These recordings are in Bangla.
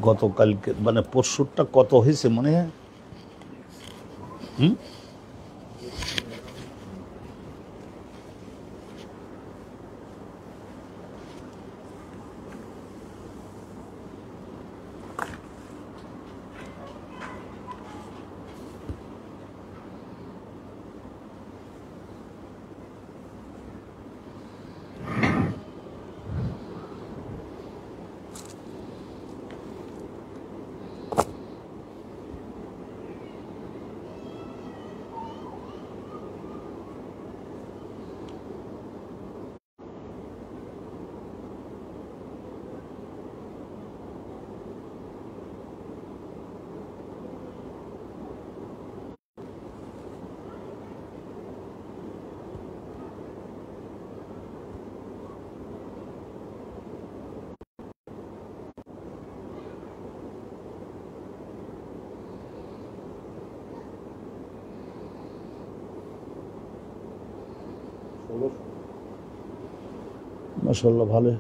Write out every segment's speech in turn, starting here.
গতকালকে মানে পরশুটা কত হয়েছে মনে হয়? মাশাআল্লাহ ভালো।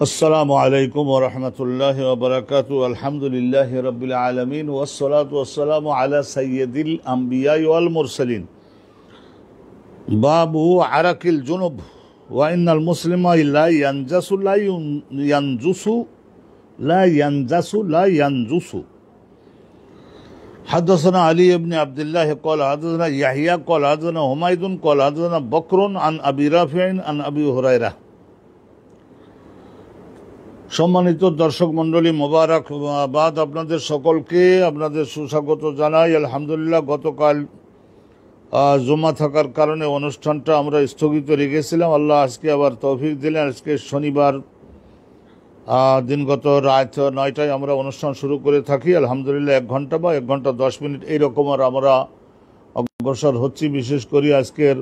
আসসালামু আলাইকুম ওয়া রাহমাতুল্লাহি ওয়া বারাকাতুহু। আলহামদুলিল্লাহি রাব্বিল আলামিন ওয়াসসালাতু ওয়াসসালামু আলা সাইয়্যিদিল আমবিয়া ওয়াল মুরসালিন। বাবু আরাকিল জুনুব ওয়া ইন্নাল মুসলিমা লা ইয়ানজাসু লা ইয়ানজুসু। حدثنا علي بن عبد الله قال حدثنا يحيى قال حدثنا حميد قال حدثنا بكر عن ابي رافع عن ابي هريره। সম্মানিত দর্শক মণ্ডলী, মোবারকবাদ আপনাদের সকলকে, আপনাদের সুস্বাগত জানাই। আলহামদুলিল্লাহ, গতকাল জুমা থাকার কারণে অনুষ্ঠানটা আমরা স্থগিত রেখেছিলাম। আল্লাহ আজকে আবার তৌফিক দিলেন। আজকে শনিবার দিনগত রাত 9টায় আমরা অনুষ্ঠান শুরু করে থাকি। আলহামদুলিল্লাহ 1 ঘন্টা বা 1 ঘন্টা 10 মিনিট এইরকম আর আমরা অগ্রসর হচ্ছি। বিশেষ করে আজকের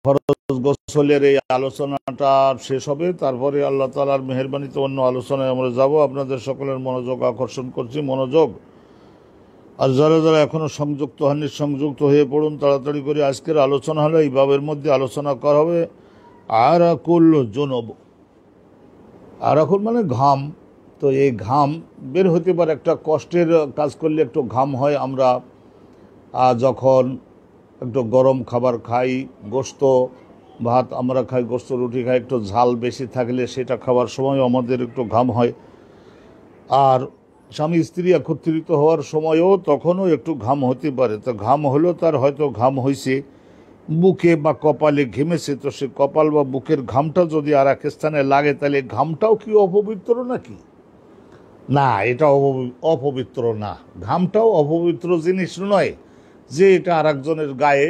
ফরজ গোসলের এই আলোচনাটা শেষ হবে, তারপরে আল্লাহ তাআলার মেহেরবানিতে অন্য আলোচনায় আমরা যাব। আপনাদের সকলের মনোযোগ আকর্ষণ করছি, মনোযোগ। আর যারা যারা এখনও সংযুক্ত হননি, সংযুক্ত হয়ে পড়ুন তাড়াতাড়ি করে। আজকের আলোচনা হলো, এই বাবের মধ্যে আলোচনা করা হবে আরাকুল জুনুব। আরাকুল মানে ঘাম। তো এই ঘাম বের হতে পারে, একটা কষ্টের কাজ করলে একটু ঘাম হয়। আমরা যখন একটু গরম খাবার খাই, গোশত ভাত আমরা খাই, গোশত রুটি খাই, একটু ঝাল বেশি থাকলে সেটা খাবার সময় আমাদের একটু ঘাম হয়। আর স্বামী স্ত্রী একত্রিত হওয়ার সময়ও তখনও একটু ঘাম হতে পারে। তো ঘাম হলো, তার হয়তো ঘাম হয়েছে বুকে বা কপালে, ঘেমেছে, তো সে কপাল বা বুকের ঘামটা যদি আর এক স্থানে লাগে, তাহলে ঘামটাও কি অপবিত্র নাকি? না, এটা অপবিত্র না। ঘামটাও অপবিত্র জিনিস নয় যে এটা আর একজনের গায়ে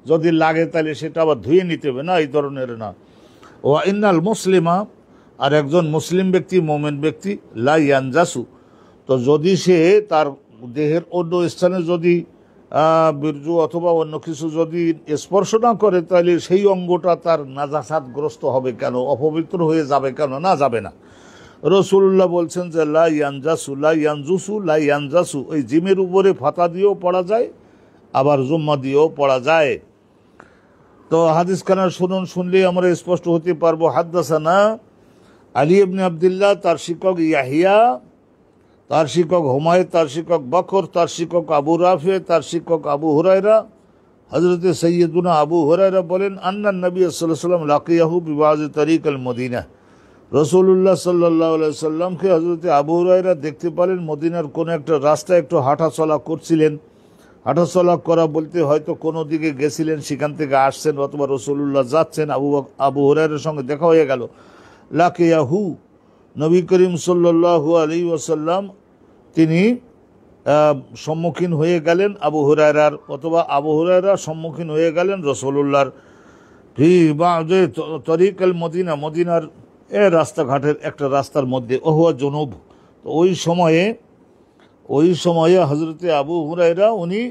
যদি লাগে তাহলে সেটা আবার ধুয়ে নিতে হবে, না, এই ধরনের না। ওয়া ইন্নাল মুসলিমা, আর একজন মুসলিম ব্যক্তি, মোমেন ব্যক্তি, লা ইয়ানজাসু, তো যদি সে তার দেহের অন্য স্থানে যদি বীর্য অথবা অন্য কিছু যদি স্পর্শ না করে, তাহলে সেই অঙ্গটা তার নাজাসাতগ্রস্ত হবে কেন, অপবিত্র হয়ে যাবে কেন? না, যাবে না। রাসূলুল্লাহ বলছেন যে লা ইয়ানজাসু লা ইয়ানজুসু লা ইয়ানজাসু, ওই জিমের উপরে ফাতা দিয়েও পড়া যায়, আবার জুম্মা দিয়েও পড়া যায়। তো হাদিস খানা শুনুন, শুনলেই আমরা স্পষ্ট হতে পারবো। হাদ্দাসানা আলী ইবনে আব্দুল্লাহ, তার শিক্ষক ইয়াহিয়া, তার শিক্ষক হুমায়ুন, তার শিক্ষক বকর, তার শিক্ষক আবু রাফি, তার শিক্ষক আবু হুরায়রা। হযরত সাইয়্যিদুনা আবু হুরায়রা বলেন, আন্নান নবী সাল্লাল্লাহু আলাইহি ওয়াসাল্লাম লাকিয়াহু বিবাযি তারিকাল মদিনা, রাসূলুল্লাহ সাল্লাল্লাহু আলাইহি ওয়াসাল্লামকে হযরত আবু হুরায়রা দেখতে পেলেন মদিনার কোন একটা রাস্তায় একটু হাঁটাচলা করছিলেন। হাঁটাচলা করা বলতে হয়তো কোনো দিকে গেছিলেন, সেখান থেকে আসছেন, অথবা রাসূলুল্লাহ যাচ্ছেন, আবু হুরায়রার সঙ্গে দেখা হয়ে গেল। লাকিয়াহু, নবী করিম সাল্লাল্লাহু আলাইহি ওয়াসাল্লাম তিনি সম্মুখীন হয়ে গেলেন আবু হুরায়রার, অথবা আবু হুরায়রা সম্মুখীন হয়ে গেলেন রাসূলুল্লাহর ফি বা'দি তরিকাল মদিনা, মদিনার রাস্তাঘাটের একটা রাস্তার মধ্যে। ওহুয়া জুনুব, তো ওই সময়ে হযরতে আবু হুরায়রা উনি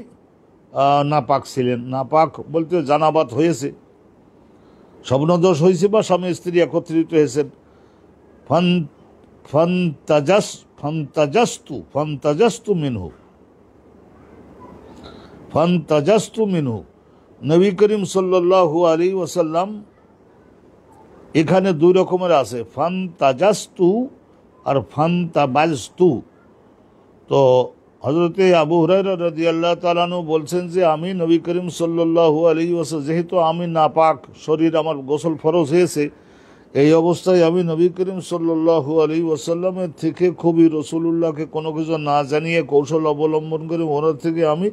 নাপাক ছিলেন। নাপাক বলতে জানাবাত হয়েছে, স্বপ্নদোষ হয়েছে, বা স্বামী স্ত্রী একত্রিত হয়েছেন। ফান ফান্তাজাস্তু মিনহু। নবী করিম সাল্লাল্লাহু আলাইহি ওয়াসাল্লাম এখানে দুই রকমের আছে, ফান্তাজাস্তু আর ফান্তাবাজতু। তো হযরতে আবু হুরায়রা রাদিয়াল্লাহু তাআলা আনহু বলছেন যে আমি নবী করিম সাল্লাল্লাহু আলাইহি ওয়াসাল্লাম, যেহেতু আমি নাপাক, শরীর আমার গোসল ফরজ হয়েছে, এই অবস্থায় আমি নবী করিম সাল্লাল্লাহু আলাইহি ওয়াসাল্লামের থেকে খুবই রাসূলুল্লাহকে কোনো কিছু না জানিয়ে কৌশল অবলম্বন করে ওনার থেকে আমি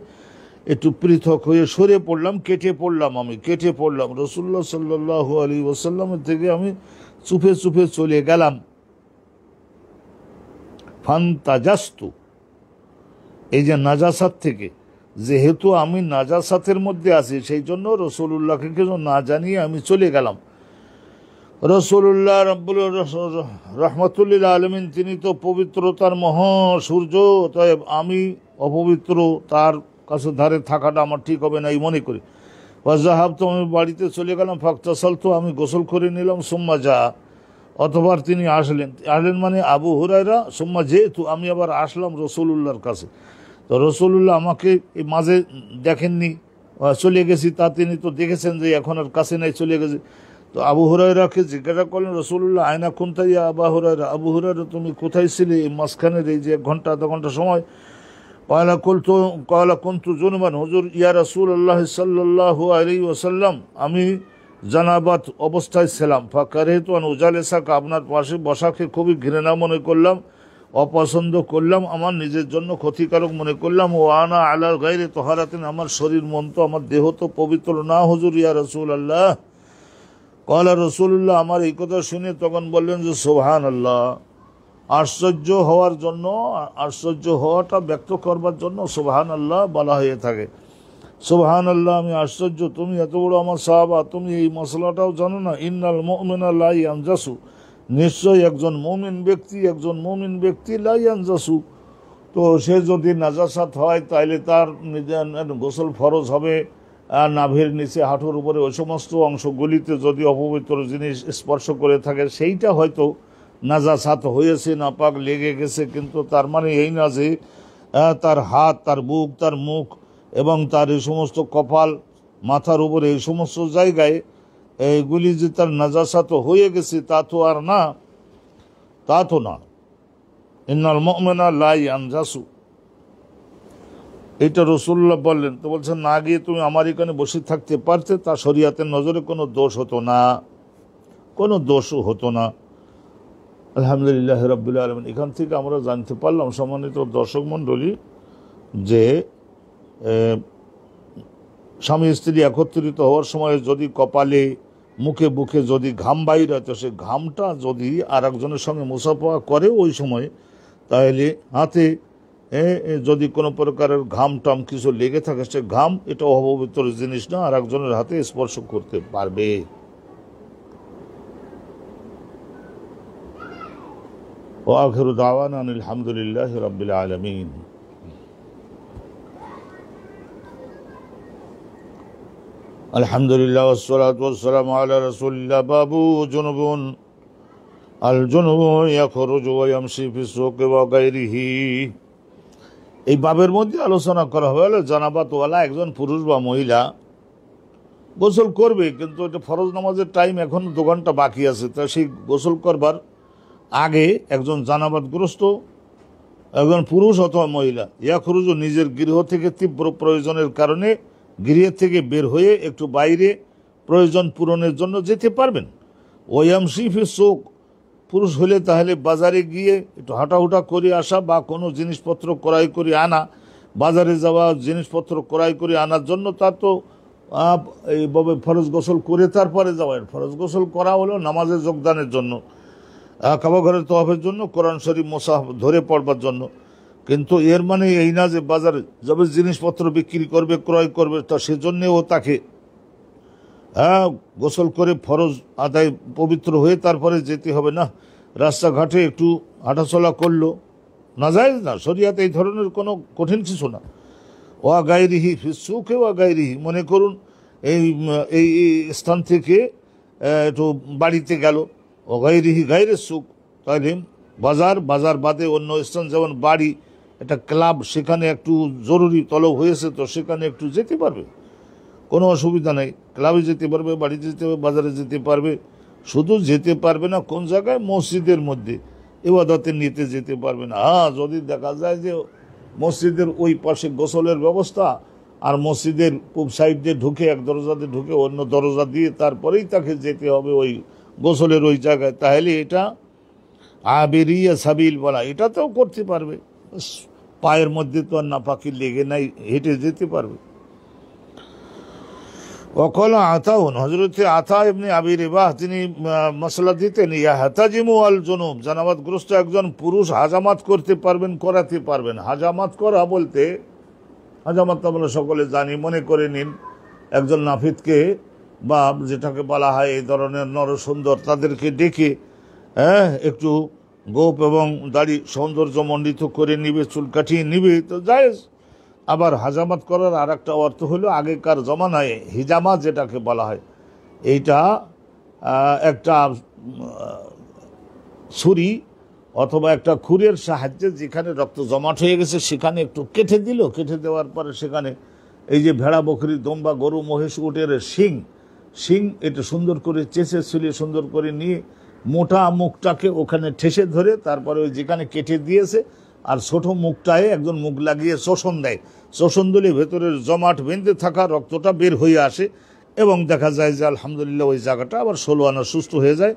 একটু পৃথক হয়ে সরে পড়লাম, কেটে পড়লাম রাসূলুল্লাহ সাল্লাল্লাহু আলাইহি ওয়াসাল্লামের থেকে আমি চুপে চুপে চলে গেলাম। ফান্তাজাস্তু, এই যে নাজাসাত থেকে, যেহেতু আমি নাজাসাতের মধ্যে আছি সেই জন্য রাসূলুল্লাহকে কিছু না জানিয়ে আমি চলে গেলাম। রাসূলুল্লাহ রাব্বুল রাহমাতুল আলামিন, তিনি তো পবিত্রতার মহাসূর্য, তাই আমি অপবিত্র, তার কাছে ধারে থাকাটা আমার ঠিক হবে না এই মনে করি। ওয়াজাহাবতু, আমি বাড়িতে চলে গেলাম। ফাকতাসালতু, আমি গোসল করে নিলাম। সুম্মা যা, অথবা তিনি আসলেন মানে আবু হুরায়রা। সুম্মা যেহেতু, আমি আবার আসলাম রাসূলুল্লাহর কাছে। তো রাসূলুল্লাহ আমাকে এই মাঝে দেখেননি, চলে গেছি, তা তিনি তো দেখেছেন যে এখন আর কাছে নাই, চলে গেছে। তো আবু হুরায়রাকে জিজ্ঞাসা করলেন রাসূলুল্লাহ, আয়না কুনতা ইয়া আবু হুরায়রা, আবু হুরায়রা তুমি কোথায় ছিলে এই মাঝখানের এই যে 1 ঘন্টা আধা ঘন্টা সময়? ক্বালা কুনতু জুনুবান, হুজুর ইয়া রাসূলুল্লাহ সাল্লাল্লাহু আলাইহি ওয়াসাল্লাম, আমি জানাবাত অবস্থায় ছিলাম। ফাকারিহতু আন উজালিসাকা, আপনার পাশে বসাকে খুবই ঘৃণা মনে করলাম, অপছন্দ করলাম, আমার নিজের জন্য ক্ষতিকারক মনে করলাম। ও আনা আলা গায়রি তাহারাতিন, আমার শরীর মন তো, আমার দেহ তো পবিত্র না হুজুর ইয়া রাসূলুল্লাহ। ক্বালা রাসূলুল্লাহ, আমার এই কথা শুনে তখন বললেন যে সুবহানাল্লাহ, আশ্চর্য হওয়ার জন্য, আশ্চর্য হওয়াটা ব্যক্ত করবার জন্য সুবহানাল্লাহ বলা হয়ে থাকে। সুবহানাল্লাহ, আমি আশ্চর্য, তুমি এত বড় আমার সাহাবা, তুমি এই মশলাটাও জানো না? ইন্নাল মুমিনা লা ইয়ানজাসু, নিশ্চয়ই একজন মুমিন ব্যক্তি লা ইয়ানজাসু, তো সে যদি নাজাসাত হয় তাহলে তার গোসল ফরজ হবে। নাভির নিচে, হাঁটুর উপরে ওই সমস্ত অংশগুলিতে যদি অপবিত্র জিনিস স্পর্শ করে থাকে সেইটা হয়তো নাজাসাত হয়েছে, নাপাক লেগে গেছে, কিন্তু তার মানে এই না যে তার হাত, তার বুক, তার মুখ এবং তার এই সমস্ত কপাল, মাথার উপরে এই সমস্ত জায়গায় এইগুলি যে তার নাজাসাত হয়ে গেছে তা তো না। ইন্নাল মুমিনা লা ইয়ানজাসু, এটা রাসূলুল্লাহ বললেন। তো বলছেন না গিয়ে তুমি আমার এখানে বসে থাকতে পারতে, তা শরীয়তের নজরে কোনো দোষ হতো না। আলহামদুলিল্লাহ রাব্বিল আলামিন। এখান থেকে আমরা জানতে পারলাম সম্মানিত দর্শক মণ্ডলী যে স্বামী স্ত্রী একত্রিত হওয়ার সময় যদি কপালে, মুখে বুকে যদি ঘাম বাইর হয়, তো সে ঘামটা যদি আর একজনের সঙ্গে মুসাফা করে ওই সময়, তাহলে হাতে যদি কোনো প্রকারের ঘাম টাম কিছু লেগে থাকে, সে ঘাম এটা অপবিত্র জিনিস না, আর একজনের হাতে স্পর্শ করতে পারবে। ওয়া আখিরু দাওয়ানা আনিল হামদুলিল্লাহি রাব্বিল আলামিন। আলহামদুলিল্লাহ ওয়াসসালাতু ওয়াসসালামু আলা রাসূলিল্লাহ। বাবু জুনুবুন, আল জুনুবু ইয়াখরুজু ওয়া ইয়ামশি ফিস সুকি ওয়া গায়রিহি। এই বাবের মধ্যে আলোচনা করা হলো জানাবাতওয়ালা একজন পুরুষ বা মহিলা গোসল করবে, কিন্তু এটা ফরজ নামাজের টাইম এখন 2 ঘন্টা বাকি আছে, তা সেই গোসল করবার আগে একজন জানাবাতগ্রস্ত একজন পুরুষ অথবা মহিলা ইয়াখরুজু, নিজের গৃহ থেকে তীব্র প্রয়োজনের কারণে গৃহের থেকে বের হয়ে একটু বাইরে প্রয়োজন পূরণের জন্য যেতে পারবেন। ওয়ামশি ফিস সুক, পুরুষ হলে তাহলে বাজারে গিয়ে একটু হাঁটাহুটা করে আসা বা কোনো জিনিসপত্র ক্রয় করে আনা, বাজারে যাওয়া, জিনিসপত্র ক্রয় করে আনার জন্য তার তো এইভাবে ফরজ গোসল করে তারপরে যাওয়া। ফরজ গোসল করা হলো নামাজে যোগদানের জন্য, কাবা ঘরের তওয়াফের জন্য, কোরআন শরীফ মুসাহাফ ধরে পড়বার জন্য। কিন্তু এর মানে এই না যে বাজারে যাবে জিনিসপত্র বিক্রি করবে, ক্রয় করবে, তা সেজন্যেও তাকে গোসল করে ফরজ আদায় পবিত্র হয়ে তারপরে যেতে হবে না। রাস্তাঘাটে একটু হাঁটাচলা করলো, নাজায়েজ না, শরিয়াতে এই ধরনের কোনো কঠিন কিছু না। ওয়া গায়রিহি ফিস সুকি ওয়া গায়রিহি, মনে করুন এই স্থান থেকে একটু বাড়িতে গেল, ও গায়রিহি গায়রে সুক, তাহলে বাজার বাদে অন্য স্থান যেমন বাড়ি, একটা ক্লাব, সেখানে একটু জরুরি তলব হয়েছে তো সেখানে একটু যেতে পারবে, কোনো অসুবিধা নেই। ক্লাবে যেতে পারবে, বাড়িতে যেতে পারবে, বাজারে যেতে পারবে। শুধু যেতে পারবে না কোন জায়গায়? মসজিদের মধ্যে ইবাদতে নিতে যেতে পারবে না। যদি দেখা যায় যে মসজিদের ওই পাশে গোসলের ব্যবস্থা, আর মসজিদের পূব সাইড দিয়ে ঢুকে এক দরজা দিয়ে ঢুকে অন্য দরজা দিয়ে তারপরেই তাকে যেতে হবে ওই গোসলের ওই জায়গায়, তাহলে এটা আবেরিয়া সাবিল বলা, এটাতেও করতে পারবে। পায়ের মধ্যে তো আর নাপাকি লেগে নাই, হেঁটে যেতে পারবে। অকল আতাউন, হজরতে আতা ইবনে আবি রিবাহ তিনি মশলা দিতেন, ইয়া হাতাজিমু আল জুনুব, জানাবাতগ্রস্ত একজন পুরুষ হাজামাত করতে পারবেন, করাতে পারবেন। হাজামাত করা বলতে, হাজামাত আমরা সকলে জানি, মনে করে নিন একজন নাফিদকে বা যেটাকে বলা হয় এই ধরনের নরসুন্দর, তাদেরকে ডেকে একটু গোপ এবং দাড়ি সৌন্দর্যমণ্ডিত করে নিবে, চুল কাটিয়ে নিবে, তো জায়েজ। আবার হাজামাত করার আর একটা অর্থ হলো আগেকার জমানায় হিজামা যেটাকে বলা হয়, এইটা একটা ছুরি অথবা একটা খুরের সাহায্যে যেখানে রক্ত জমাট হয়ে গেছে সেখানে একটু কেটে দিল, কেটে দেওয়ার পরে সেখানে এই যে ভেড়া, বকরি, দম্বা, গরু, মহিষ, উটের শিং এটা সুন্দর করে চেঁচে ছুলিয়ে সুন্দর করে নিয়ে মোটা মুখটাকে ওখানে ঠেসে ধরে তারপরে ওই যেখানে কেটে দিয়েছে আর ছোট মুখটায় একজন মুখ লাগিয়ে শোষণ দেয়। শোষণ দিলে ভেতরের জমাট বেঁধে থাকা রক্তটা বের হয়ে আসে এবং দেখা যায় যে আলহামদুলিল্লাহ ওই জায়গাটা আবার 16 আনা সুস্থ হয়ে যায়,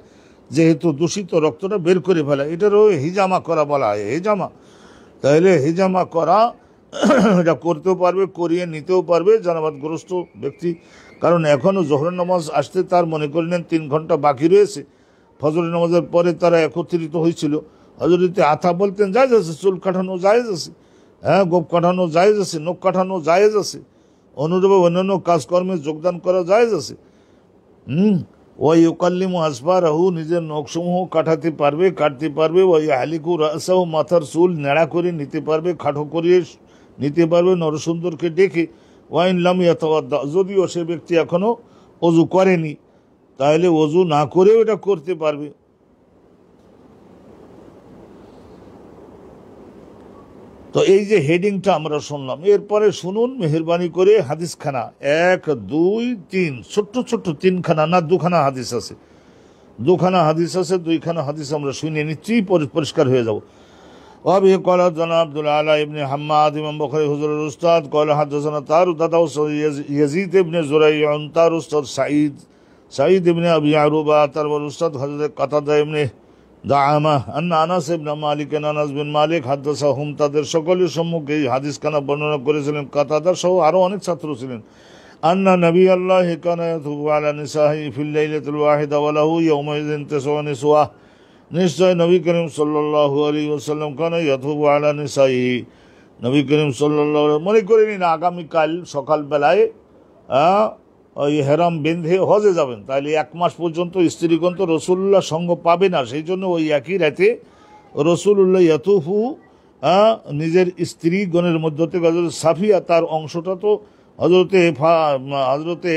যেহেতু দূষিত রক্তটা বের করে ফেলা। এটারও হিজামা করা বলা হয়, হিজামা। তাহলে হিজামা করা এটা করতেও পারবে, করিয়ে নিতেও পারবে জানাবাতগ্রস্ত ব্যক্তি। কারণ এখনও জোহরের নামাজ আসতে তার মনে করলেন 3 ঘন্টা বাকি রয়েছে, ফজরের নামাজের পরে তারা একত্রিত হয়েছিল। হজরতে আতা বলতেন জায়েজ আছে, চুল কাটানো জায়েজ আছে, গোপ কাটানো জায়েজ আছে, নখ কাটানো জায়েজ আছে, অনুরূপে অন্যান্য কাজকর্মে যোগদান করা জায়েজ আছে। ওই ইউকাল্লিমু আসফারাহু, নিজের নখসমূহ কাটাতে পারবে, কাটতে পারবে। ওই হালিকু রাসাহু, মাথার চুল নেড়া করে নিতে পারবে, খাটো করিয়ে নিতে পারবে নরসুন্দরকে ডেকে। ওয়াইন লাম ইয়াতাওয়াদ্দা, যদিও সে ব্যক্তি এখনো অজু করেনি, তাহলে অজু না করেও এটা করতে পারবে। তো এই যে হেডিংটা আমরা শুনলাম, এরপরে শুনুন মেহেরবানি করে হাদিসখানা 1, 2, 3, ছোট্ট 3খানা না 2খানা হাদিস আছে, 2খানা হাদিস আছে, 2খানা হাদিস আমরা শুনে নিচ্ছি, পরিষ্কার হয়ে যাব। وابي قال حدثنا عبد الاعلى ابن حماد امام بخاري حضور الاستاذ قال حدثنا طار دادا يزيد ابن زريع طار استاذ سعيد ابن ابي عروبه طار الاستاذ حضرت قتاده ابن দাআমা আন্না আনাস ইবনে মালিক, আনাস বিন মালিক হাদাসাহুম, তাদের সকলের সম্মুখে এই হাদিসখানা বর্ণনা করেছিলেন কাতাদা সহ আরো অনেক ছাত্র ছিলেন। আন্না নবী আল্লাহ কানা ইয়াতুবু আলা নিসাহি ফিল লাইলাতিল ওয়াহিদা ওয়া লাহু ইয়াওমাইযিন 9 নিসওয়া, নিশ্চয় নবী করিম সাল্লাল্লাহু আলাইহি ওয়াসাল্লাম কানা ইয়াতুবু আলা নিসাহি, নবী করিম সাল্লাল্লাহু আলাইহি, মনে করে নিন আগামীকাল সকালবেলায় ওই হেরাম বেঁধে হজে যাবেন, তাহলে 1 মাস পর্যন্ত স্ত্রীগণ তো রসুল্লাহ সঙ্গ পাবে না, সেই জন্য ওই একই রাতে রসুল্লাহ ইয়াতুফু নিজের স্ত্রীগণের মধ্য থেকে হজরত সাফিয়া তার অংশটা তো হজরতে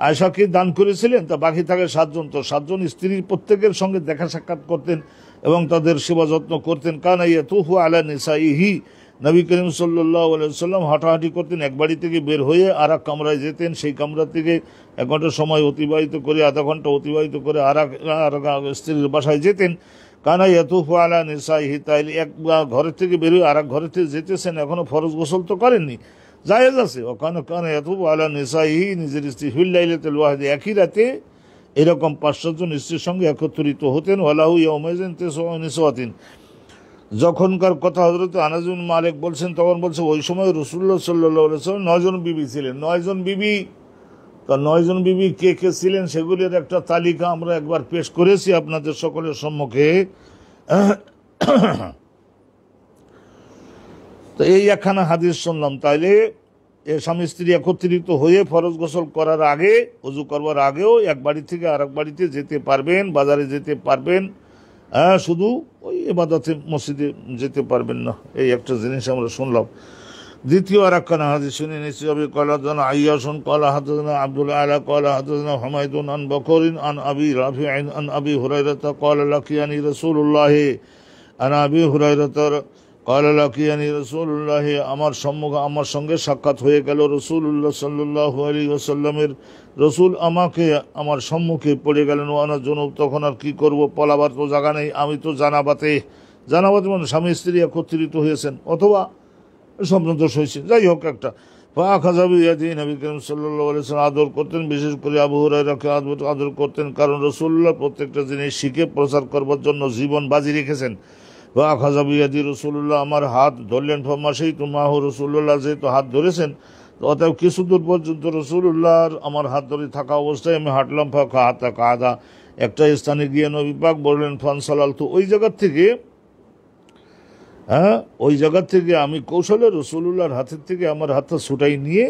আয়েশাকে দান করেছিলেন, তা বাকি থাকে 7 জন। তো 7 জন স্ত্রীর প্রত্যেকের সঙ্গে দেখা সাক্ষাৎ করতেন এবং তাদের সেবা যত্ন করতেন। কানা ইয়াতুফু আলা নিসাইহি, নবী করিম সাল্লাল্লাহু আলাইহি ওয়াসাল্লাম হাঁটাহাঁটি করতেন, এক বাড়ি থেকে বের হয়ে আর এক কামরায় যেতেন, সেই কামরা থেকে 1 ঘন্টা সময় অতিবাহিত করে, আধা ঘন্টা অতিবাহিত করে আর স্ত্রীর বাসায় যেতেন। কানা ইয়াতুফু আলা নিসাইহি, তাইলে এক ঘরের থেকে বের হয়ে আর এক ঘরের থেকে যেতেছেন, এখনো ফরজ গোসল তো করেননি, জায়েজ আছে। ওখানে কানা ইয়াতুফু আলা নিসাইহি, নিজের স্ত্রী ফিল লাইলাতিল ওয়াহিদা, একই রাতে এরকম 5-7 জন স্ত্রীর সঙ্গে একত্রিত হতেন। ওয়ালাহু ইয়াওমাইযিন 9 নিসওয়াতিন, যখনকার কথা হযরত আনাস বিন মালিক বলছেন, তখন বলছে ওই সময় রাসূলুল্লাহ সাল্লাল্লাহু আলাইহি ওয়াসাল্লাম 9 জন বিবি ছিলেন। 9 জন বিবি, তো 9 জন বিবি কে কে ছিলেন সেগুলির একটা তালিকা আমরা একবার পেশ করেছি আপনাদের সকলের সম্মুখে। তো এই একখানা হাদিস শুনলাম, তাইলে স্বামী স্ত্রী একত্রিত হয়ে ফরজ গোসল করার আগে, ওযু করবার আগেও এক বাড়ি থেকে আরেক বাড়িতে যেতে পারবেন, বাজারে যেতে পারবেন, শুধু ওই ইবাদতে মসজিদে যেতে পারবেন না। এই একটা জিনিস আমরা শুনলাম। দ্বিতীয় আর একখানা হাদিস শুনে নিচ্ছি। আবি ক্বালা হাদাসানা আইয়াশুন ক্বালা হাদাসানা আব্দুল আলা ক্বালা হাদাসানা হুমায়দুন আন বকরিন আন আবি রাফি'আন আন আবি হুরায়রাতা ক্বালা লাকিয়ানি রাসূলুল্লাহ আন আবি হুরায়রাতা ক্বালা লাকিয়ানি রাসূলুল্লাহ, আমার সঙ্গে সাক্ষাৎ হয়ে গেল রাসূলুল্লাহ সাল্লাল্লাহু আলাইহি ওয়াসাল্লামের। রাসূল আমাকে আমার সম্মুখে পড়ে গেলেন। ওয়ানা জুনুব, তখন আর কি করব, পলাবার তো জায়গা নেই, আমি তো জানাবাতে মানে স্বামী স্ত্রী একত্রিত হয়েছেন অথবা স্বপ্নদোষ হয়েছে, যাই হোক একটা। নবী করিম সাল্লাল্লাহু আলাইহি ওয়াসাল্লাম আদর করতেন, বিশেষ করে আবু হুরায়রাকে আদর করতেন, কারণ রাসূলুল্লাহ প্রত্যেকটা জিনিস শিখে প্রচার করবার জন্য জীবন বাজি রেখেছেন। আখাযাবিয়াদি, রাসূলুল্লাহ আমার হাত ধরলেন। ফামাশাই তুমাহু, রাসূলুল্লাহ যেহেতু হাত ধরেছেন অতএব কিছু দূর পর্যন্ত রাসূলুল্লাহর আমার হাত ধরে থাকা অবস্থায় আমি হাঁটলাম। ফাঁকা হাতা কাদা, একটা স্থানে গিয়ে নবী পাক বললেন ফানসালালতু, ওই জায়গার থেকে আমি কৌশলে রাসূলুল্লাহর হাতের থেকে আমার হাতটা ছুটাই নিয়ে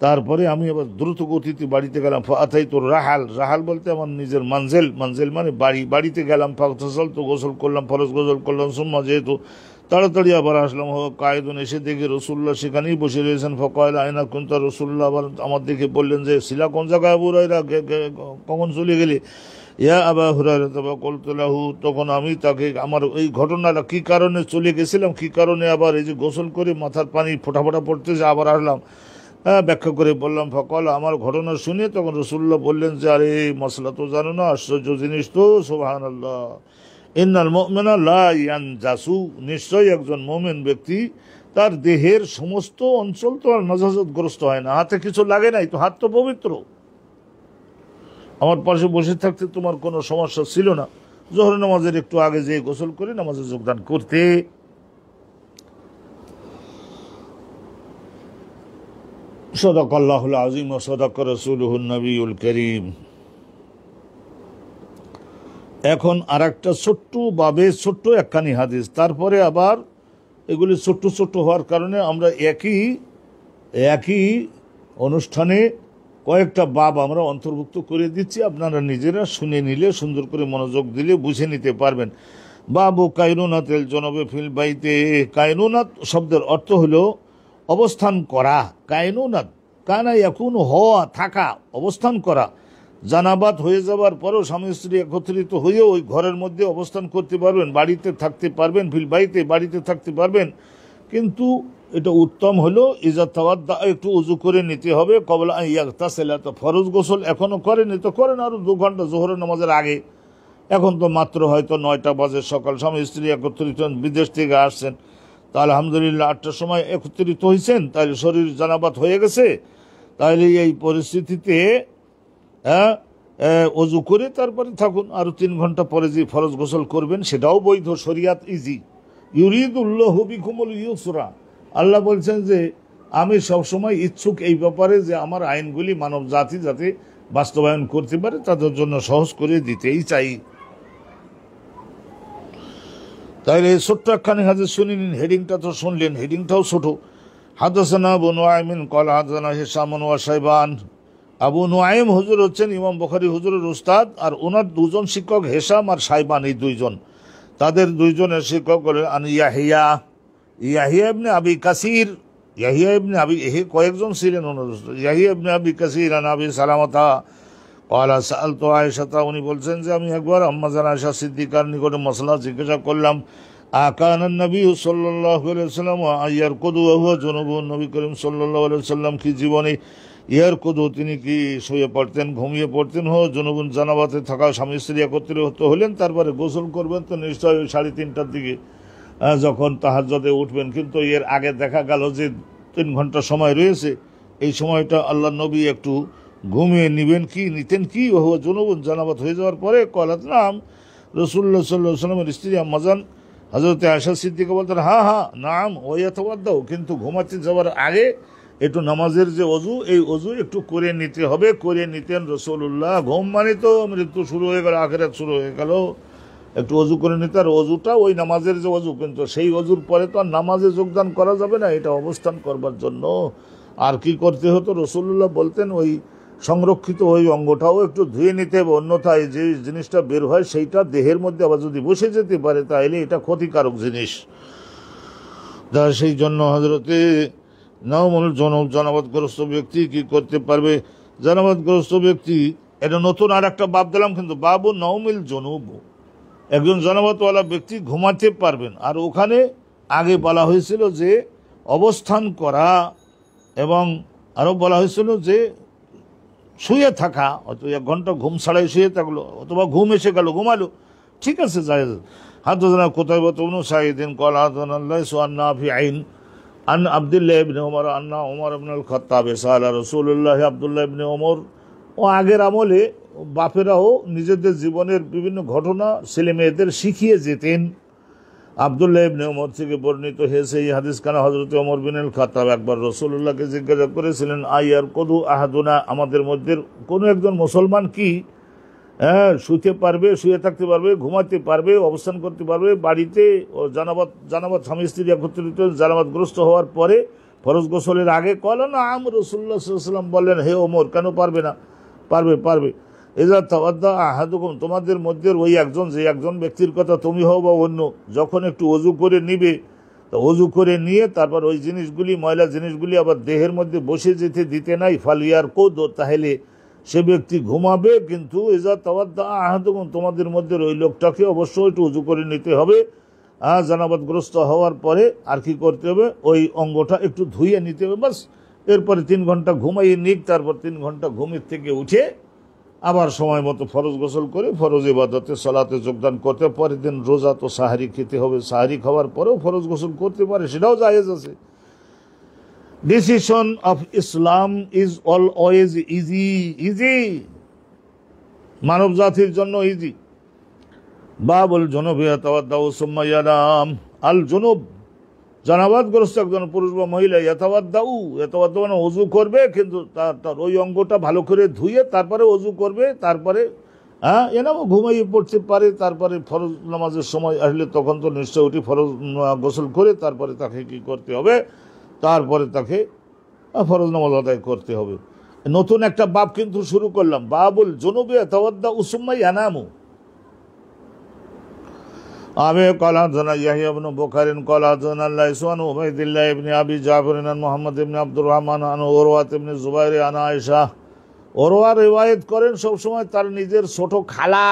তারপরে আমি আবার দ্রুত গতিতে বাড়িতে গেলাম। ফাআতাইতু রাহাল বলতে আমার নিজের মানজেল মানে বাড়িতে গেলাম। ফাগতাসালতু, গোসল করলাম, ফরজ গোসল করলাম। সুম্মা, যেহেতু তাড়াতাড়ি আবার আসলাম। কায়েদুন, এসে দেখে রাসূলুল্লাহ সেখানেই বসে রয়েছেন। ফাকালা আইনা কুনতা, রাসূলুল্লাহ আবার আমার দেখে বললেন যে শিলা কোন জায়গায় আবু হুরায়রা, কখন চলে গেলে? ইয়া আবা হুরায়রা, ফাকুলতু লাহু, তখন আমি তাকে আমার এই ঘটনাটা কি কারণে চলে গেছিলাম, কি কারণে আবার এই যে গোসল করে মাথার পানি ফোঁটা পড়তেছে আবার আসলাম, ব্যাখ্যা করে বললাম। ফাকালা, আমার ঘটনা শুনে তখন রাসূলুল্লাহ বললেন যে আরে মশলা তো জানো না, আশ্চর্য জিনিস তো, সুবহানাল্লাহ। ইন্নাল মুমিনা লা ইয়ানজাসু, নিশ্চয়ই একজন মুমিন ব্যক্তি তার দেহের সমস্ত অঞ্চল তো আর নাজাসাতগ্রস্ত হয় না। হাতে কিছু লাগে নাই তো, হাত তো পবিত্র। আমার পাশে বসে থাকতে তোমার কোনো সমস্যা ছিল না, জোহর নামাজের একটু আগে যেয়ে গোসল করে নামাজে যোগদান করতে। সাদাকাল্লাহুল আযীম ওয়া সাদাকা রাসূলুহুন নবিয়ুল কারীম। এখন আর একটা ছোট্ট একখানি হাদিস, তারপরে আবার এগুলি ছোট্ট হওয়ার কারণে আমরা একই অনুষ্ঠানে কয়েকটা বাব আমরা অন্তর্ভুক্ত করে দিচ্ছি। আপনারা নিজেরা শুনে নিলে, সুন্দর করে মনোযোগ দিলে বুঝে নিতে পারবেন। বাবু কায়রুনাতিল জনবে ফিল বাইতে। কায়রুনাত শব্দের অর্থ হলো অবস্থান করা। কায়রুনাত কানা ইয়াকুনু, হওয়া, থাকা, অবস্থান করা। জানাবাত হয়ে যাবার পরেও স্বামী স্ত্রী একত্রিত হয়ে ওই ঘরের মধ্যে অবস্থান করতে পারবেন, বাড়িতে থাকতে পারবেন, ফিল বাইতে, বাড়িতে থাকতে পারবেন। কিন্তু এটা উত্তম হলো ইজা তাওয়াদ্দা, একটু উজু করে নিতে হবে। কবলা আন ইয়াগতাসিলা, তো ফরজ গোসল এখনো করেনি তো করেন আরো 2 ঘন্টা জোহরের নামাজের আগে। এখন তো মাত্র হয়তো 9টা বাজে সকাল, স্বামী স্ত্রী একত্রিত বিদেশ থেকে আসছেন, তা আলহামদুলিল্লাহ 8টার সময় একত্রিত হয়েছেন, তাহলে শরীর জানাবাত হয়ে গেছে। তাহলে এই পরিস্থিতিতে অজু করে তারপরে থাকুন, আরো 3 ঘন্টা পরে যে ফরজ গোসল করবেন সেটাও বৈধ, শরিয়াত ইজি। ইউরিদুল্লাহু বিকুমুল ইউসরা, আল্লাহ বলছেন যে আমি সবসময় ইচ্ছুক এই ব্যাপারে যে আমার আইনগুলি মানব জাতি যাতে বাস্তবায়ন করতে পারে, তাদের জন্য সহজ করে দিতেই চাই। তাইলে ছোট্ট একখানি হাদিস শুনে নিন। হেডিংটা তো শুনলেন, হেডিংটাও ছোট। হাদাসানা আবু নুআইমিন ক্বালা হাদাসানা হিশাম ওয়া শাইবান। আবু নুআইম হুজুর হচ্ছেন ইমাম বুখারী হুজুরের উস্তাদ, আর ওনার 2 জন শিক্ষক হিশাম আর শাইবান, এই 2 জন, তাদের 2 জনের শিক্ষক হলেন আন ইয়াহিয়া ইবনে আবি কাসির। ইয়াহিয়া ইবনে আবি, কয়েকজন ছিলেন ওনার উস্তাদ। ইয়াহিয়া ইবনে আবি কাসির আন আবি সালামাতা ক্বালা সাআলতু আয়েশা, উনি বলছেন যে আমি একবার আম্মা জান আয়েশা সিদ্দিকার নিকটে মাসলা জিজ্ঞাসা করলাম। আকানান নবী সাল্লাল্লাহু আলাইহি ওয়াসাল্লাম ইয়ারকুদু ওয়া হুয়া জুনুবুন, নবী করিম সাল্লাল্লাহু আলাইহি ওয়াসাল্লাম কি জীবনে ইয়ারকুদু, তিনি কি শুয়ে পড়তেন, ঘুমিয়ে পড়তেন, জুনুবুন, জানাবাতে থাকা স্বামী স্ত্রী একত্রিত হলেন, তারপরে গোসল করবেন তো নিশ্চয়ই 3:30টার দিকে যখন তাহাজ্জুদে উঠবেন। কিন্তু এর আগে দেখা গেল যে 3 ঘন্টা সময় রয়েছে, এই সময়টা আল্লাহ নবী একটু ঘুমিয়ে নিতেন কি ও জুনুবুন, জানাবাত হয়ে যাওয়ার পরে। কলাত নাম, রাসূলুল্লাহ সাল্লাল্লাহু আলাইহি ওয়াসাল্লামের স্ত্রী আম্মাজান হযরত আয়েশা সিদ্দিকা বলতেন হ্যাঁ নাম ওয়াতাওয়াদ্দাও, কিন্তু ঘুমাতে যাওয়ার আগে একটু নামাজের যে অজু, এই অজু একটু করে নিতে হবে। করে নিতেন রাসূলুল্লাহ। ঘুম মানে তো মৃত্যু শুরু হয়ে গেল, আখিরাত শুরু হয়ে গেল, একটু অজু করে নিতে। আর অজুটা ওই নামাজের যে অজু, কিন্তু সেই অজুর পরে তো আর নামাজে যোগদান করা যাবে না, এটা অবস্থান করবার জন্য। আর কি করতে হতো, রাসূলুল্লাহ বলতেন ওই সংরক্ষিত ওই অঙ্গটাও একটু ধুয়ে নিতে হবে, অন্যথায় যে জিনিসটা বের হয় সেইটা দেহের মধ্যে আবার যদি বসে যেতে পারে তাহলে এটা ক্ষতিকারক জিনিস। সেই জন্য হযরতে নাওমুল জনব, জানাবাতগ্রস্ত ব্যক্তি কি করতে পারবে? জানাবাতগ্রস্ত ব্যক্তি, এটা নতুন আর একটা বাব দিলাম, কিন্তু বাবু নাওমিল জনুব, একজন জানাবাতওয়ালা ব্যক্তি ঘুমাতে পারবেন। আর ওখানে আগে বলা হয়েছিল যে অবস্থান করা, এবং আরও বলা হয়েছিল যে শুয়ে থাকা, হয়তো 1 ঘন্টা ঘুম ছাড়াই শুয়ে থাকলো, অথবা ঘুম এসে গেল, ঘুমালো, ঠিক আছে, জায়েজ। হাদাসানা কুতাইবাহ ইবনে সাঈদ قال حدثنا الليث عن نافع عن عبد الله بن عمر أن عمر بن الخطاب سأل رسول الله عبد الله بن عمر। ও আগের আমলে বাপেরাও নিজেদের জীবনের বিভিন্ন ঘটনা ছেলে মেয়েদের শিখিয়ে যেতেন। আব্দুল্লাহ ইবনে ওমর থেকে বর্ণিত হয়েছে এই হাদিস, কানা হযরত ওমর বিন আল খাত্তাব একবার রাসূলুল্লাহকে জিজ্ঞাসা করেছিলেন, আইয়ার কদু আহাদুনা, আমাদের মধ্যে কোনো একজন মুসলমান কি শুতে পারবে, শুয়ে থাকতে পারবে, ঘুমাতে পারবে, অবস্থান করতে পারবে বাড়িতে? ও জানাবাত স্বামী স্ত্রী একত্রিত জানাবাতগ্রস্ত হওয়ার পরে ফরজ গোসলের আগে? কল না আম, রাসূলুল্লাহ সাল্লাল্লাহু আলাইহি ওয়াসাল্লাম বললেন, হে ওমর, কেন পারবে না? পারবে, পারবে। ইজা তাওয়াদ্দা আহাদুকুম, তোমাদের মধ্যে ওই একজন, যে একজন ব্যক্তির কথা তুমি হও বা অন্য, যখন একটু অজু করে নিবে, তো অজু করে নিয়ে তারপর ওই জিনিসগুলি, ময়লা জিনিসগুলি আবার দেহের মধ্যে বসে যেতে দিতে নাই, ফালিয়ার কোদ, তাহলে সে ব্যক্তি ঘুমাবে। কিন্তু ইজা তাওয়াদ্দা আহাদুকুম, তোমাদের মধ্যে ওই লোকটাকে অবশ্যই একটু অজু করে নিতে হবে। জানাবাতগ্রস্ত হওয়ার পরে আর কি করতে হবে? ওই অঙ্গটা একটু ধুয়ে নিতে হবে, বাস। এরপরে 3 ঘন্টা ঘুমাইয়ে নিক, তারপর 3 ঘন্টা ঘুমের থেকে উঠে আবার সময় মতো ফরজ গোসল করে ফরজ ইবাদতে সালাতে যোগদান করতে। পরের দিন রোজা, তো সাহারি খেতে হবে, সাহারি খাওয়ার পরেও ফরজ গোসল করতে পারে, সেটাও জায়েজ আছে। Decision of Islam is always easy, easy, মানব জাতির জন্য ইজি। বাবুল জুনুব ইয়াতাওয়াদ্দাউ সুম্মা ইয়ানাম। আল জুনুব, জানাবাতগ্রস্ত একজন পুরুষ বা মহিলা, ইয়াতাওয়াদ্দাউ মানে অজু করবে, কিন্তু তার ওই অঙ্গটা ভালো করে ধুয়ে তারপরে অজু করবে, তারপরে এনামও ঘুমাইয়ে পড়তে পারে। তারপরে ফরজ নামাজের সময় আসলে তখন তো নিশ্চয় উঠি ফরজ গোসল করে তারপরে তাকে কি করতে হবে? তারপরে তাকে ফরজ নামাজ আদায় করতে হবে। নতুন একটা বাব কিন্তু শুরু করলাম, বাবুল জুনুব ইয়াতাওয়াদ্দাউ সুম্মা ইয়ানামু। আবে ক্বালা হাদাসানা ইয়াহইয়া ইবনে বুখারীন ক্বালা হাদাসানা লাইস আন উবাইদিল্লাহ ইবনে আবি জাফর আন মুহাম্মদ ইবনে আব্দুর রহমান আন উরওয়া ইবনে জুবাইর আন আয়েশা। উরওয়া রিওয়ায়াত করেন সবসময় তার নিজের ছোট খালা,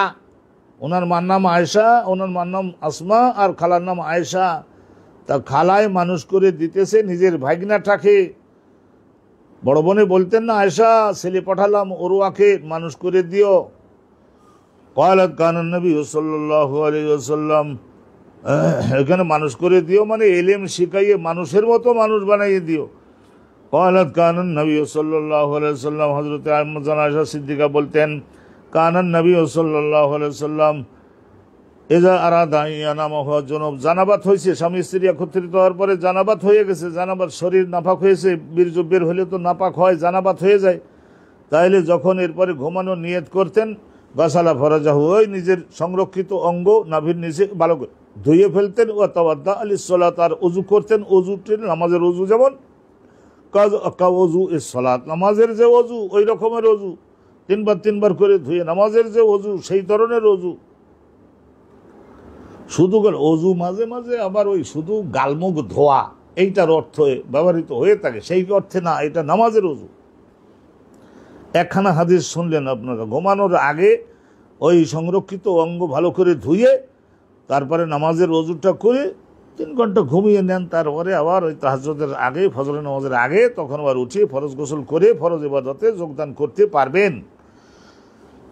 ওনার মার নাম আয়েশা, ওনার মার নাম আসমা, আর খালার নাম আয়েশা। তা খালায় মানুষ করে দিতেছে নিজের ভাগনাটাকে। বড় বোনে বলতেন না, আয়েশা ছেলে পাঠালাম উরওয়াকে, মানুষ করে দিও। ক্বালাত কানা নবী সাল্লাল্লাহু আলাইহি ওয়াসাল্লাম, এখানে মানুষ করে দিও মানে ইলম শিখাইয়ে মানুষের মতো মানুষ বানাইয়ে দিও। ক্বালাত কানা নবী সাল্লাল্লাহু আলাইহি ওয়াসাল্লাম, হযরত আয়েশা সিদ্দিকা বলতেন, কানা নবী সাল্লাল্লাহু আলাইহি ওয়াসাল্লাম ইজা আরাদা ইয়ানামা হুয়া জুনুব, জানাবাত হয়েছে, স্বামী স্ত্রী একত্রিত হওয়ার পরে জানাবাত হয়ে গেছে, জানাবাত শরীর নাপাক হয়েছে, বীর্য বের হলে তো নাপাক হয়, জানাবাত হয়ে যায়, তাইলে যখন এরপরে ঘুমানোর নিয়ত করতেন, গাসালা ফরাজাহু, ওই নিজের সংরক্ষিত অঙ্গ নাভির নিচে ভালো করে ধুয়ে ফেলতেন। ও তাওয়াদ্দা লিস-সালাত, আর অজু করতেন, অজুটির নামাজের অজু যেমন ওযু ইস-সালাত, নামাজের যে অজু ওই রকমের অজু, 3 বার করে ধুয়ে নামাজের যে অজু সেই ধরনের অজু। শুধু অজু মাঝে মাঝে আবার ওই শুধু গালমুখ ধোয়া, এইটার অর্থ ব্যবহৃত হয়ে থাকে, সেই অর্থে না, এটা নামাজের অজু। একখানা হাদিস শুনলেন আপনারা, ঘুমানোর আগে ওই সংরক্ষিত অঙ্গ ভালো করে ধুয়ে তারপরে নামাজের অজুটা করে 3 ঘন্টা ঘুমিয়ে নেন, তারপরে আবার ওই তাহাজ্জুদের আগে, ফজরের নামাজের আগে তখন আবার উঠে ফরজ গোসল করে ফরজ ইবাদতে যোগদান করতে পারবেন।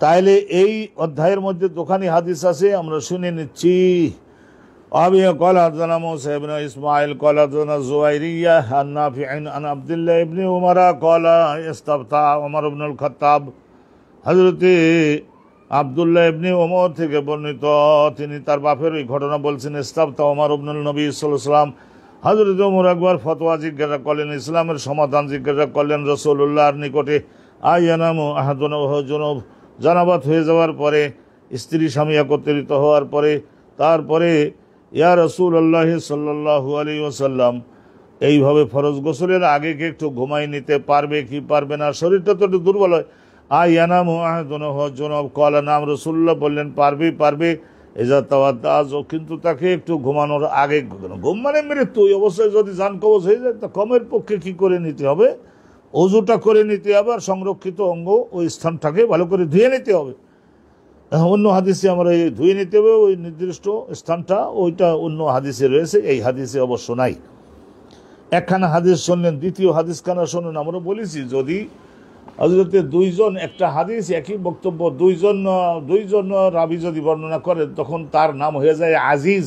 তাইলে এই অধ্যায়ের মধ্যে দোকানি হাদিস আছে, আমরা শুনে নিচ্ছি। আবি ক্বালা হাদাসানা মুসা ইবনে ইসমাঈল ক্বালা হাদাসানা যুবাইরিয়া আন নাফি' আন আব্দুল্লাহ ইবনে উমর ক্বালা ইস্তাফতা ওমর ইবনে আল খাত্তাব। হযরত আব্দুল্লাহ ইবনে ওমর থেকে বর্ণিত, তিনি তার বাপের ওই ঘটনা বলছেন। ইস্তাফতা ওমর ইবনে নবী সাল্লাল্লাহু আলাইহি ওয়াসাল্লাম, হযরত ওমর একবার ফতোয়া জিজ্ঞাসা করলেন, ইসলামের সমাধান জিজ্ঞাসা করলেন রাসূলুল্লাহর নিকটে। আয়ানামু আহাদুনা ওয়া জুনুব, জানাবাত হয়ে যাওয়ার পরে, স্ত্রী স্বামী একত্রিত হওয়ার পরে, তারপরে ইয়া রাসূলুল্লাহ সাল্লাল্লাহু আলাইহি ওয়াসাল্লাম, এইভাবে ফরজ গোসলের আগে কি একটু ঘুমাই নিতে পারবে কি পারবে না? শরীরটা তো একটু দুর্বল হয়। আয়ানামু আহাদুনা ওয়া জুনুব, ক্বালা নাম, রাসূলুল্লাহ বললেন পারবে, পারবে। এজা তাওয়াদ্দাজ, কিন্তু তাকে একটু ঘুমানোর আগে, ঘুম মানে মৃত্যু, ওই অবস্থায় যদি জান কবজ হয়ে যায় তা কমের পক্ষে কি করে নিতে হবে, অজুটা করে নিতে হবে, আর সংরক্ষিত অঙ্গ ওই স্থানটাকে ভালো করে ধুয়ে নিতে হবে। অন্য হাদিসে আমরা এই ধুয়ে নিতে হবে ওই নির্দিষ্ট স্থানটা, ওইটা অন্য হাদিসে রয়েছে, এই হাদিসে অবশ্য নাই। একখানা হাদিস শুনলেন, দ্বিতীয় হাদিস খানা শুনুন। আমরা বলেছি যদি হযরতে দুইজন একটা হাদিস একই বক্তব্য দুইজন রাবি যদি বর্ণনা করেন, তখন তার নাম হয়ে যায় আজিজ।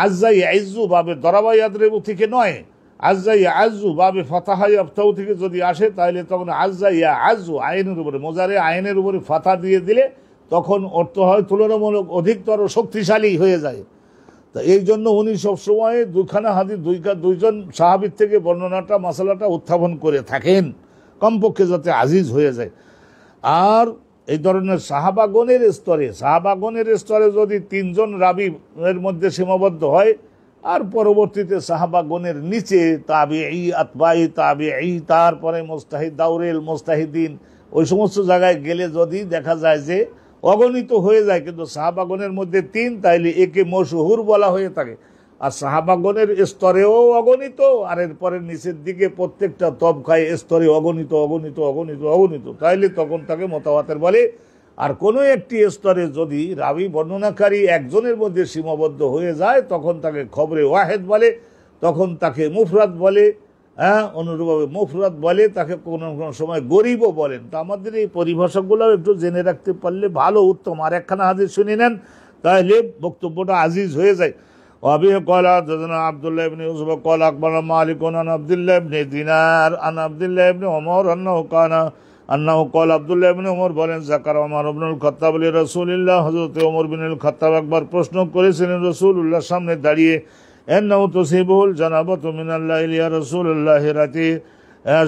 আজ্জা ইয়াইজু বাবে দরাবা ইয়াদরিবু থেকে নয়, আজ্জা ইয়াইজু বাবে ফাতাহা ইয়াফতাহু থেকে যদি আসে, তাহলে তখন আজ্জা ইয়াইজু আইনের উপরে, মোজারে আইনের উপরে ফাতা দিয়ে দিলে তখন অর্থ হয় তুলনামূলক অধিকতর শক্তিশালী হয়ে যায়। তা এই জন্য উনি সবসময় দুইখানা হাদিস দুইজন সাহাবীর থেকে বর্ণনাটা মাসালাটা উত্থাপন করে থাকেন, কমপক্ষে যাতে আজিজ হয়ে যায়। আর এই ধরনের সাহাবাগণের স্তরে যদি তিনজন রাবি এর মধ্যে সীমাবদ্ধ হয়, আর পরবর্তীতে সাহাবাগণের নিচে তাবিঈ, আতবাঈ তাবিঈ, তারপরে মুজতাহিদ, দাউরেল মুজতাহিদিন, ওই সমস্ত জায়গায় গেলে যদি দেখা যায় যে অগণিত হয়ে যায়, কিন্তু সাহাবাগণের মধ্যে তিন, তাইলে একে মশহুর বলা হয়ে থাকে। আর সাহাবাগণের স্তরেও অগণিত, আর এরপরে নিচের দিকে প্রত্যেকটা তবকায় স্তরে অগণিত, তাইলে তখন তাকে মুতাওয়াতির বলে। আর কোনো একটি স্তরে যদি রাবি বর্ণনাকারী একজনের মধ্যে সীমাবদ্ধ হয়ে যায়, তখন তাকে খবরে ওয়াহেদ বলে, তখন তাকে মুফরাদ বলে, অনুরূপভাবে মুফরাদ বলে, তাকে কোনো কোনো সময় গরিবও বলেন। তো আমাদের এই পরিভাষাগুলো একটু জেনে রাখতে পারলে ভালো, উত্তম। আর একখানা হাদিস শুনে নেন, তাহলে বক্তব্যটা আজিজ হয়ে যায়। وأبيه قال حدثنا عبد الله بن يوسف قال أخبرنا مالك عن عبد الله بن دينار عن عبد الله بن عمر أنه قال عبد الله بن عمر বলেন যাকার ওমর ইবনুল খাত্তাব রাসূলুল্লাহ, হযরত ওমর বিনুল খাত্তাব একবার প্রশ্ন করেছিলেন রাসূলুল্লাহর সামনে দাঁড়িয়ে, এন্নাহু তুসিবুল জানাবাতু মিনাল লাইলি ইয়া রাসূলুল্লাহ, রাতে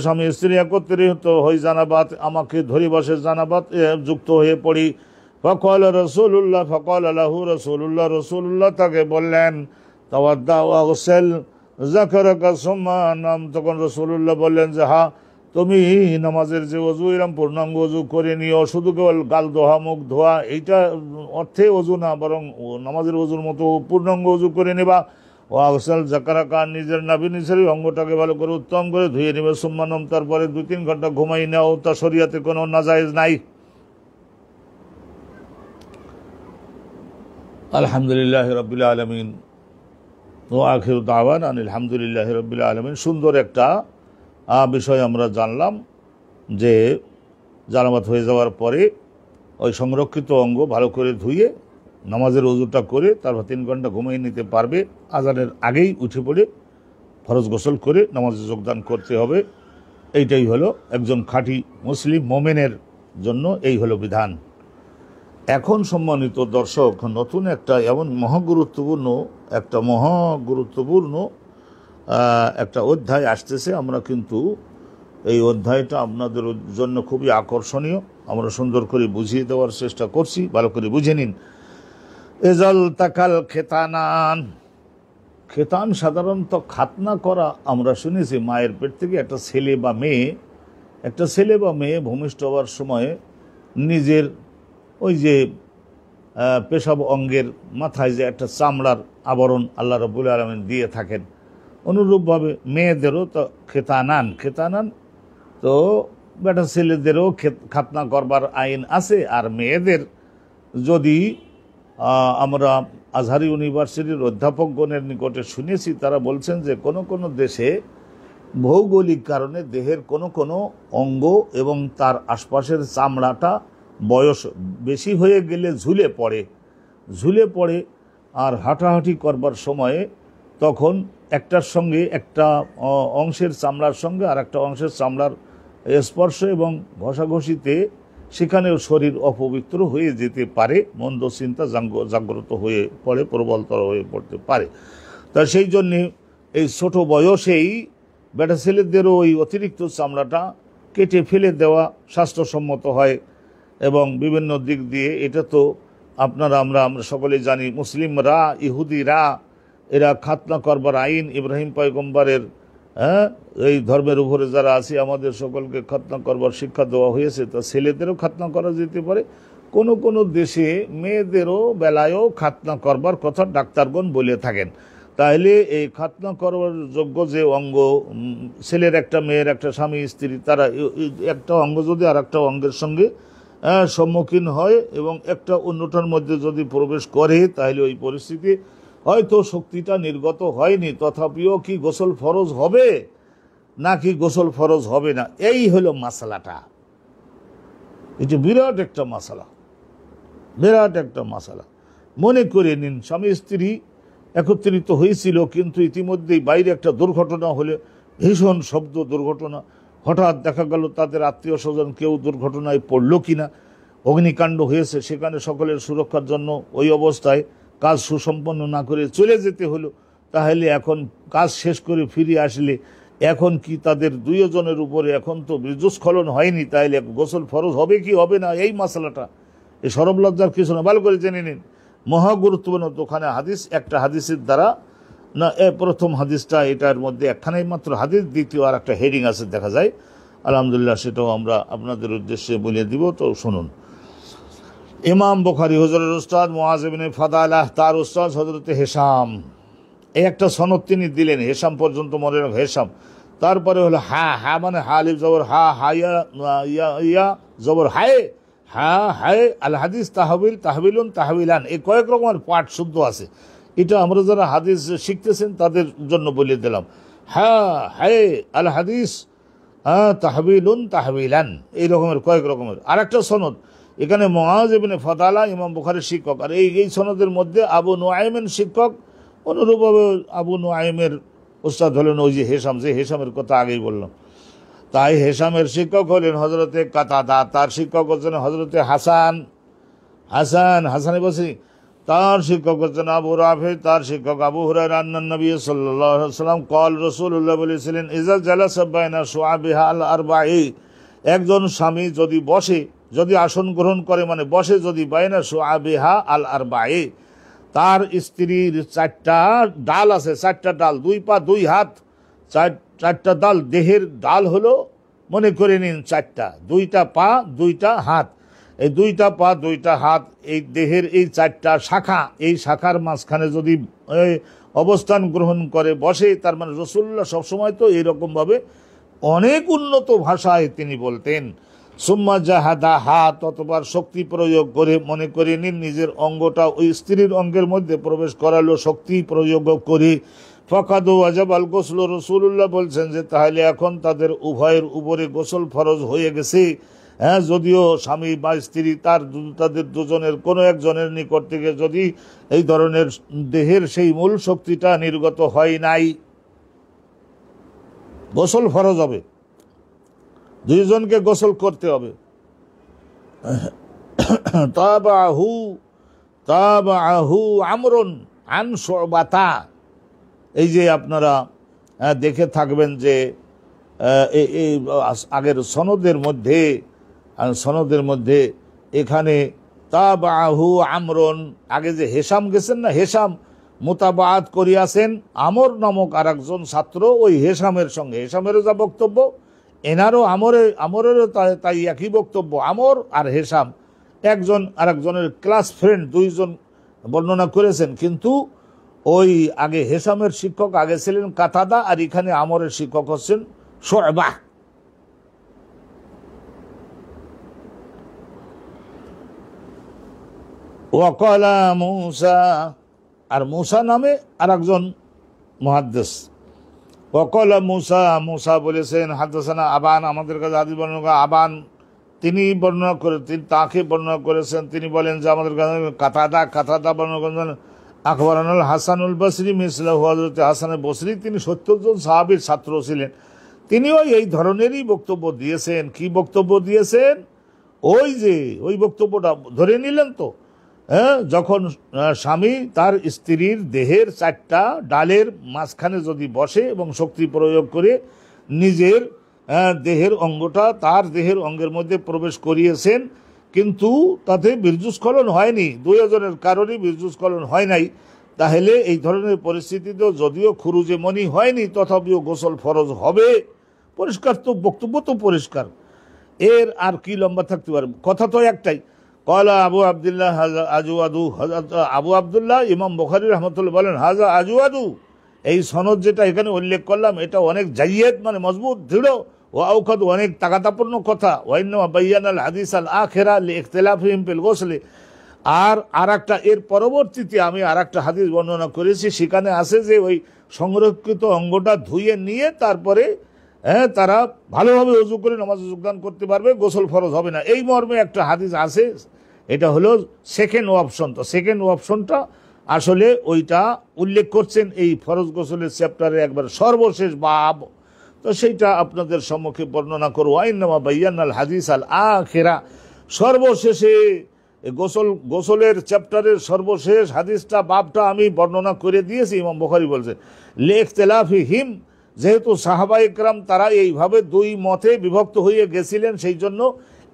স্বামী স্ত্রী একত্রিত হই জানাবাত আমাকে ধরিবাসে জানাবাত যুক্ত হয়ে পড়ি। ফকাল লাহু রাসূলুল্লাহ তাকে বললেন তাওয়াদ্দা ওয়াগসিল যাকারাকা সুম্মা নাম। তখন রাসূলুল্লাহ বললেন যে হ্যাঁ, তুমি নামাজের যে ওযু এরকম পূর্ণাঙ্গ ওযু করে নিও, শুধু কেবল গাল ধোয়া, মুখ ধোয়া এইটা অর্থে ওযু না, বরং নামাজের ওযুর মতো পূর্ণাঙ্গ ওযু করে নেবা। ওয়াগসিল যাকারাকা, নিজের নাভি নিচের অঙ্গটাকে ভালো করে উত্তম করে ধুয়ে নেবে। সুম্মা নাম, তারপরে 2-3 ঘন্টা ঘুমাই নাও, তা শরীয়তে কোনো নাজায়েজ নাই। আলহামদুলিল্লাহ রাব্বিল আলামিন ওয়া আখিরু দাওয়ানা আলহামদুলিল্লাহি রাব্বিল আলামিন। সুন্দর একটা বিষয় আমরা জানলাম যে জানাবাত হয়ে যাওয়ার পরে ওই সংরক্ষিত অঙ্গ ভালো করে ধুয়ে নামাজের ওযুটা করে তারপর 3 ঘন্টা ঘুমিয়ে নিতে পারবে। আজানের আগেই উঠে পড়ে ফরজ গোসল করে নামাজে যোগদান করতে হবে। এইটাই হলো একজন খাঁটি মুসলিম মোমেনের জন্য, এই হলো বিধান। এখন সম্মানিত দর্শক, নতুন একটা এমন মহাগুরুত্বপূর্ণ একটা অধ্যায় আসতেছে। আমরা কিন্তু এই অধ্যায়টা আপনাদের জন্য খুবই আকর্ষণীয়, আমরা সুন্দর করে বুঝিয়ে দেওয়ার চেষ্টা করছি, ভালো করে বুঝে নিন। এজাল তাকাল খেতানান, খেতান সাধারণত খাতনা করা আমরা শুনেছি, মায়ের পেট থেকে একটা ছেলে বা মেয়ে ভূমিষ্ঠ হওয়ার সময় নিজের ওই যে পেশাব অঙ্গের মাথায় যে একটা চামড়ার আবরণ আল্লাহ রাব্বুল আলামিন দিয়ে থাকেন, অনুরূপভাবে মেয়েদেরও তো খেতানান তো বেটা ছেলেদেরও খাতনা করবার আইন আছে। আর মেয়েদের যদি আমরা আজহারি ইউনিভার্সিটির অধ্যাপকগণের নিকটে শুনেছি, তারা বলছেন যে কোনো দেশে ভৌগোলিক কারণে দেহের কোনো অঙ্গ এবং তার আশপাশের চামড়াটা বয়স বেশি হয়ে গেলে ঝুলে পড়ে, আর হাঁটাহাঁটি করবার সময়ে তখন একটার সঙ্গে একটা অংশের চামড়ার সঙ্গে আর একটা অংশের চামড়ার স্পর্শ এবং ঘষাঘষিতে সেখানেও শরীর অপবিত্র হয়ে যেতে পারে, মন্দ চিন্তা জাগ্রত হয়ে পড়ে, প্রবলতর হয়ে পড়তে পারে। তা সেই জন্যে এই ছোট বয়সেই বেটা ছেলেদেরও ওই অতিরিক্ত চামড়াটা কেটে ফেলে দেওয়া স্বাস্থ্যসম্মত হয়। এবং বিভিন্ন দিক দিয়ে এটা তো আমরা সকলে জানি, মুসলিমরা, ইহুদিরা এরা খাতনা করবার আইন ইব্রাহিম পয়গম্বরের এই ধর্মের উপরে যারা আছে আমাদের সকলকে খাতনা করবার শিক্ষা দেওয়া হয়েছে। তা ছেলেদেরও খাতনা করা যেতে পারে, কোন কোন দেশে মেয়েদেরও বেলায়ও খাতনা করবার কথা ডাক্তারগণ বলে থাকেন। তাহলে এই খাতনা করবার যোগ্য যে অঙ্গ, ছেলের একটা, মেয়ের একটা, স্বামী স্ত্রী, তারা একটা অঙ্গ যদি আর একটা অঙ্গের সঙ্গে সম্মুখীন হয় এবং একটা অন্যটার মধ্যে যদি প্রবেশ করে, তাহলে ওই পরিস্থিতি হয়তো শক্তিটা নির্গত হয়নি, তথাপিও কি গোসল ফরজ হবে নাকি গোসল ফরজ হবে না, এই হলো মাসালাটা। এটা বিরাট একটা মাসালা, বিরাট একটা মাসালা। মনে করে নিন, স্বামী স্ত্রী একত্রিত হয়েছিল, কিন্তু ইতিমধ্যেই বাইরে একটা দুর্ঘটনা হলে, ভীষণ শব্দ দুর্ঘটনা, হঠাৎ দেখা গেল তাদের আত্মীয় স্বজন কেউ দুর্ঘটনায় পড়লো কিনা, অগ্নিকাণ্ড হয়েছে, সেখানে সকলের সুরক্ষার জন্য ওই অবস্থায় কাজ সুসম্পন্ন না করে চলে যেতে হলো। তাহলে এখন কাজ শেষ করে ফিরে আসলে এখন কি তাদের দুইজনের উপরে, এখন তো বীর্যস্খলন হয়নি, তাহলে গোসল ফরজ হবে কি হবে না, এই মশলাটা, এই সরব লজ্জার কিছু না, ভালো করে জেনে নিন। মহা গুরুত্বপূর্ণ। ওখানে হাদিস, একটা হাদিসের দ্বারা না, প্রথম হাদিসটা এটার মধ্যে একখানেই মাত্র হাদিস, দ্বিতীয় আর একটা হেডিং আছে দেখা যায়, আলহামদুলিল্লাহ, সেটাও আমরা আপনাদের উদ্দেশ্যে বলে দিব, তো শুনুন। ইমাম বুখারী হুজুরের উস্তাদ মুআজ ইবনে ফাদালাহ, তার উস্তাদ হযরত হেশাম, এই একটা সনদ তিনি দিলেন, হেশাম পর্যন্ত মনে রাখ, হেশাম। তারপরে হলো হা, হা মানে হালিফ জবর হা, হায়া ইয়া জবর হায়, হা হায়, আল হাদিস তাহবিল, তাহবিলুন, তাহবিলান, এই কয়েক রকমের পাঠ শুদ্ধ আছে। এটা আমরা যারা হাদিস শিখতেছেন তাদের জন্য বলে দিলাম। হা হায় আল হাদিস, তাহবিলুন, তাহবিলান, এই রকমের কয়েক রকমের। আর একটা সনদ এখানে মুআজ ইবনে ফাদালা, ইমাম বুখারীর শিক্ষক, আর এই সনদের মধ্যে আবু নুআইমের শিক্ষক, অনুরূপভাবে আবু নুআইমের উস্তাদ হলেন ওই যে হেশাম, যে হেশামের কথা আগেই বললাম। তাই হেশামের শিক্ষক হলেন হযরতে কাতাদা, তার শিক্ষক হচ্ছেন হযরতে হাসান, হাসান বসরি, তার শিক্ষক হচ্ছেন আবু রাফি, তার শিক্ষক আবু হুরায়রা, আন্নান নবী সাল্লাল্লাহু আলাইহি ওয়াসাল্লাম কল, রাসূলুল্লাহ বলেছিলেন, ইজা জালাসা বাইনা শুআবিহা আল আরবাঈ, একজন স্বামী যদি বসে, যদি আসন গ্রহণ করে, মানে বসে যদি, বাইনা শুআবিহা আল আরবাঈ, তার স্ত্রীর চারটা ডাল আছে, চারটা ডাল, 2 পা 2 হাত, চারটা ডাল, দেহের ডাল হলো মনে করে নিন চারটা, 2টা পা 2টা হাত, এই 2টা পা 2টা হাত, এই দেহের এই চারটা শাখা, এই শাখার মাঝখানে যদি অবস্থান গ্রহণ করে বসে, তার মানে রাসূলুল্লাহ সবসময় তো এইরকমভাবে অনেক উন্নত ভাষায় তিনি বলতেন, সুম্মা জাহাদা হাত, অতবার শক্তি প্রয়োগ করে, মনে করে নিন নিজের অঙ্গটা ওই স্ত্রীর অঙ্গের মধ্যে প্রবেশ করালো শক্তি প্রয়োগ করে, ফাকাদ ওয়াজাব আল গোসল, রাসূলুল্লাহ বলছেন যে তাহলে এখন তাদের উভয়ের উপরে গোসল ফরজ হয়ে গেছে। হ্যাঁ, যদিও স্বামী বা স্ত্রী তাদের দুজনের কোনো একজনের নিকট থেকে যদি এই ধরনের দেহের সেই মূল শক্তিটা নির্গত হয় নাই, গোসল ফরজ হবে, দুইজনকে গোসল করতে হবে। তাবাহু আমরুন আন শুবাতা, এই যে আপনারা দেখে থাকবেন যে এই আগের সনদের মধ্যে এখানে তাবাহু আমরুন, আগে যে হেশাম গেছেন না, হেশাম মুতাবাআত করিয়াছেন আমর নামক আর একজন ছাত্র, ওই হেশামের সঙ্গে, হেশামেরও যা বক্তব্য, এনারও আমরেরও তাই একই বক্তব্য। আমর আর হেশাম একজন আর একজনের ক্লাস ফ্রেন্ড, দুইজন বর্ণনা করেছেন, কিন্তু ওই আগে হেশামের শিক্ষক আগে ছিলেন কাতাদা, আর এখানে আমরের শিক্ষক হচ্ছেন শুআবা। ওয়াকালা মূসা, আর মূসা নামে আর একজন মুহাদ্দিস, ওয়াকালা মূসা বলেছেন, হাদাসানা আবান, আমাদের কাছে হাদিস বর্ণনা আবান, তিনি বর্ণনা করে, তাকে বর্ণনা করেছেন, তিনি বলেন যে আমাদের কাছে কাতাদা বর্ণনা করেছেন, আখবরানুল হাসানুল বসরি মিসলাহু, হযরত হাসান বসরি, তিনি 70 জন সাহাবীর ছাত্র ছিলেন, তিনিও এই ধরনেরই বক্তব্য দিয়েছেন। কি বক্তব্য দিয়েছেন? ওই বক্তব্যটা ধরে নিলেন তো, হ্যাঁ, যখন স্বামী তার স্ত্রীর দেহের চারটা ডালের মাঝখানে যদি বসে এবং শক্তি প্রয়োগ করে নিজের দেহের অঙ্গটা তার দেহের অঙ্গের মধ্যে প্রবেশ করিয়েছেন, কিন্তু তাতে বীর্যস্খলন হয়নি, দুইজনের কারণে বীর্যস্খলন হয় নাই, তাহলে এই ধরনের পরিস্থিতিতেও যদিও খুরুজে মনি হয়নি, তথাপিও গোসল ফরজ হবে। পরিষ্কার তো, বক্তব্য তো পরিষ্কার, এর আর কি লম্বা থাকতে পারে? কথা তো একটাই, কলা আবু আবদুল্লাহ হাজা আজওয়াদু, হযরত আবু আবদুল্লাহ ইমাম বুখারী রাহমাতুল্লাহ বলেন হাজা আজওয়াদু, এই সনদ যেটা এখানে উল্লেখ করলাম এটা অনেক জাইয়েদ মানে মজবুত দৃঢ়, ও আউকাদ অনেক তাগাদাপূর্ণ কথা, ওয়াইন্নামা বায়ানাল হাদিস আল আখিরা লিইখতিলাফিহিম ফিল গোসল। আর একটা এর পরবর্তীতে আমি আর একটা হাদিস বর্ণনা করেছি, সেখানে আছে যে ওই সংরক্ষিত অঙ্গটা ধুয়ে নিয়ে তারপরে তারা ভালোভাবে ওযু করে নামাজে যোগদান করতে পারবে, গোসল ফরজ হবে না, এই মর্মে একটা হাদিস আছে। এটা হলো সেকেন্ড অপশন। তো সেকেন্ড অপশনটা আসলে ওইটা উল্লেখ করছেন এই ফরজ গোসলের চ্যাপ্টারে একবার সর্বশেষ বাব। তো সেইটা আপনাদের সম্মুখে বর্ণনা করব। আইন্নামা বায়ানাল হাদিস আল আখিরা, সর্বশেষে গোসলের চ্যাপ্টারের সর্বশেষ হাদিসটা বাবটা আমি বর্ণনা করে দিয়েছি। ইমাম বুখারী বলছেন লিইখতিলাফিহিম, যেহেতু সাহাবা ইকরাম তারা এইভাবে দুই মতে বিভক্ত হয়ে গেছিলেন, সেই জন্য